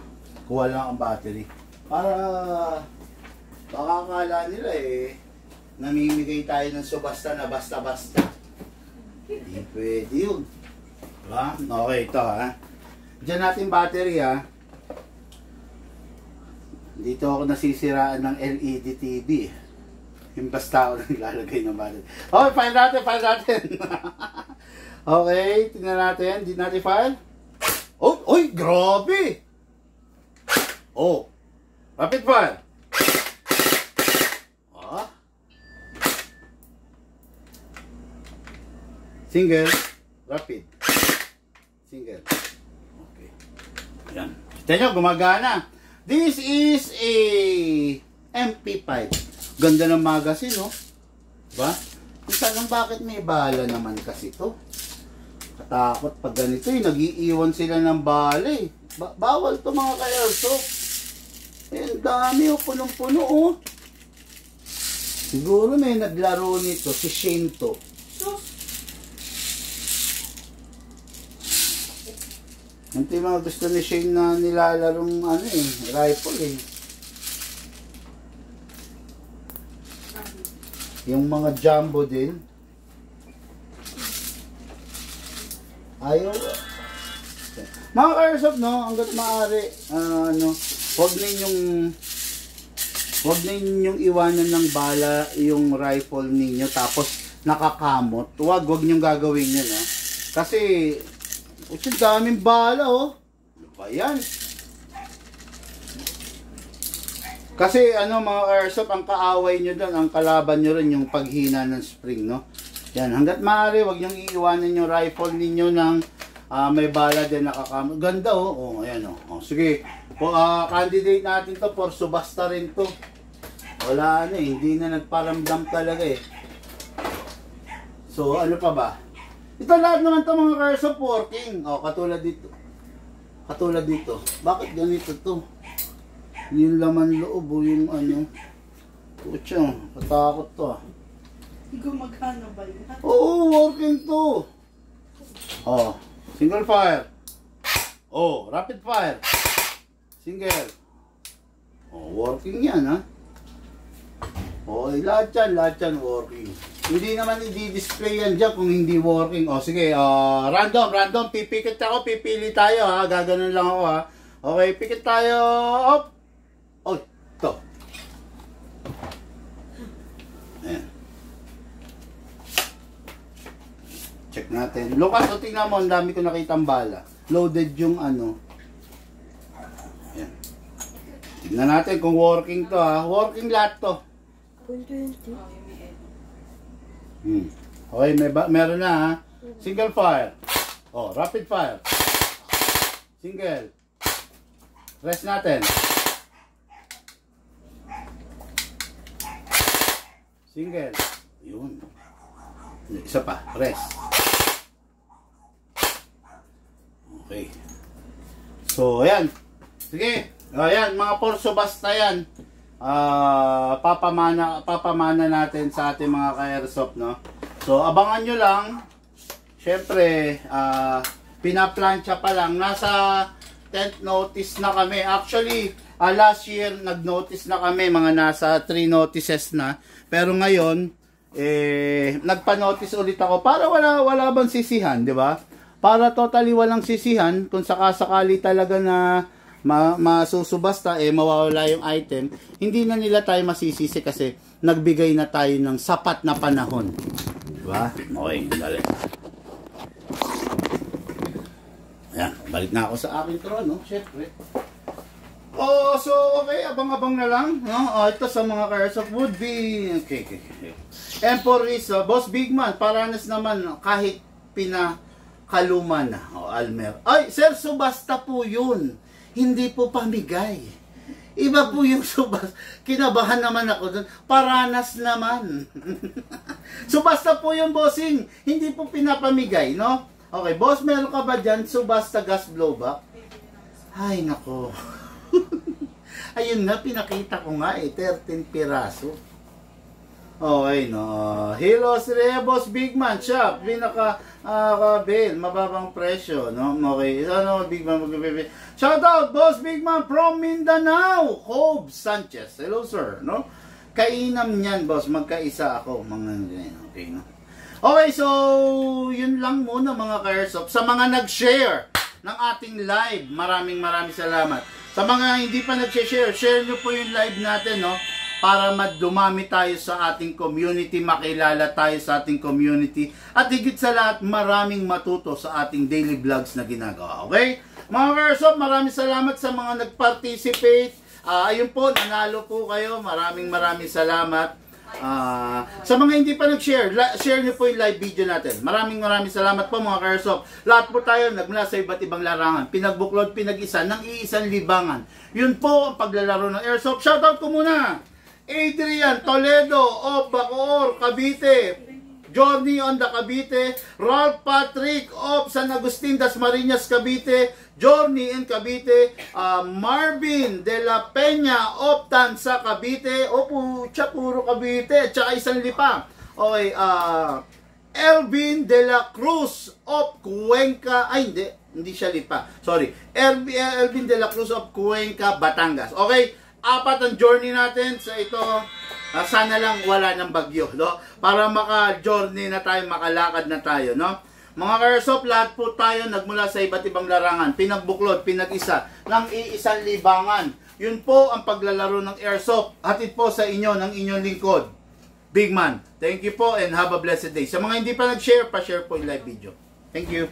Kuha lang ang battery. Para baka akala nila namimigay tayo ng subasta na basta-basta. Hindi pwede yun. Diba? Okay, ito ha. Diyan natin battery ha. Dito ako nasisiraan ng LED TV. Yung basta ako naglalagay ng battery. Okay, file natin. Okay, tingnan natin. Did natin file? Oh, oy, grabe! Oh, rapid file. Single, rapid. Single. Okay. Ayan. Kita nyo, gumagana. This is a MP5. Ganda ng magazine, no? Diba? Tanong bakit may bala naman kasi to? Katakot pag ganito eh. Nag-iiwan sila ng bala eh. Bawal to mga ka-airsoft. Ang dami oh. Punong-puno oh. Siguro may naglaro nito. Si Shane to. Ito yung mga gusto ni Shane na nilalarong ano eh. Rifle eh. Yung mga jumbo din. Ayaw. Mga ka-airsoft, no, hanggat maaari, wag ninyong iwanan ng bala yung rifle ninyo tapos nakakamot. Wag ninyong gagawin yun, ha. Kasi, ang daming bala, oh. Ano ba yan? Kasi mga airsoft, ang kaaway nyo doon, ang kalaban nyo rin yung paghina ng spring, no? Yan, hanggat maaari, wag nyong iiwanan yung rifle ninyo ng may bala din nakakamot. Ganda, oh. Oh, ayan, oh. Sige, candidate natin to for subasta rin to. Wala hindi na nagparamdam talaga eh. So, ano pa ba? Ito lahat naman to mga airsoft working. Oh, katulad dito. Katulad dito. Bakit ganito to? Yung laman loob o yung Pucha, patakot to ah. Gumagana ba yun? Oo, working to. Oh, single fire. Oh, rapid fire. Single. Oh, working yan ha. Oh, lahat yan working. Hindi naman i-display yan dyan kung hindi working. Oh, sige, random. Pipikit ako, pipili tayo ha. Gaganon lang ako ha. Okay, pikit tayo. Op. Oh, ito. Ayan. Check natin. Lucas, tingnan mo, ang dami ko nakitang bala. Loaded yung Ayan. Tingnan natin kung working to ha. Working lahat to. 120. Okay, meron na ha. Single fire. Oh, rapid fire. Single. Rest natin. Single. Yun. Isa pa. Rest. Okay. So, ayan. Sige. Ayan, mga porso basta yan. Papamana natin sa ating mga ka-airsoft, no? So, abangan nyo lang. Siyempre, pinaplansya pa lang. Nasa 10th notice na kami. Actually, last year, nag-notice na kami. Mga nasa 3 notices na. Pero ngayon, nagpa-notice ulit ako para wala bang sisihan, di ba? Para totally walang sisihan kung sakasakali talaga na masusubasta, mawawala yung item, hindi na nila tayo masisisi kasi nagbigay na tayo ng sapat na panahon. Di ba? Okay, dali. Ayan, balik na ako sa aking trono, syempre. Oh, so okay, abang-abang na lang, no? Ito sa mga ka-airsoft would be okay. And for this, Boss Bigman, paranas naman kahit pinakaluman na. Almer. Ay, sir, subasta po yun. Hindi po pamigay. Iba po yung subasta. Kinabahan naman ako dun. Paranas naman. Subasta po yung bossing. Hindi po pinapamigay, no? Okay, boss, meron ka ba dyan subasta gas blowback? Ay, nako. Ayun na, pinakita ko nga 13 piraso. Okay, no. Hilos Rebos Bigman Shop. Pinaka-bail. Mababang presyo, no? Okay. Bigman mag-bail. Shout out, Boss Bigman from Mindanao. Hobe Sanchez. Hello, sir. No? Kainam niyan, boss. Magkaisa ako. Okay, no? Okay, so, yun lang muna mga ka-airsoft. Sa mga nag-share ng ating live, maraming salamat. Sa mga hindi pa nag-share, share nyo po yung live natin, no? Para dumami tayo sa ating community, makilala tayo sa ating community, at higit sa lahat, maraming matuto sa ating daily vlogs na ginagawa. Okay? Mga ka-airsoft, maraming salamat sa mga nag-participate. Ayun po, nanalo po kayo. Maraming salamat. Sa mga hindi pa nag-share, share nyo po yung live video natin. Maraming salamat po mga ka-airsoft. Lahat po tayo nagmula sa iba't ibang larangan, pinagbuklod, pinag-isa ng iisang libangan. Yun po ang paglalaro ng airsoft. Shoutout ko muna Adrian Toledo of Bacoor, Cavite. Journey on the Cavite. Ralph Patrick of San Agustin, Dasmariñas, Cavite. Journey in Cavite. Marvin de la Peña of Tansa, Cavite. Puro Cavite. At saka isang lipa. Okay, Elvin de la Cruz of Cuenca. Ay, hindi siya lipa. Sorry. Elvin de la Cruz of Cuenca, Batangas. Okay, 4 ang journey natin sa ito. Sana lang wala ng bagyo, no? Para maka-journey na tayo, makalakad na tayo, no? Mga ka-airsoft, lahat po tayo nagmula sa iba't ibang larangan, pinagbuklod, pinag-isa, ng iisang libangan. Yun po ang paglalaro ng airsoft. Hatid po sa inyo ng inyong lingkod, Big Man. Thank you po and have a blessed day. Sa mga hindi pa nag-share, pa-share po yung live video. Thank you.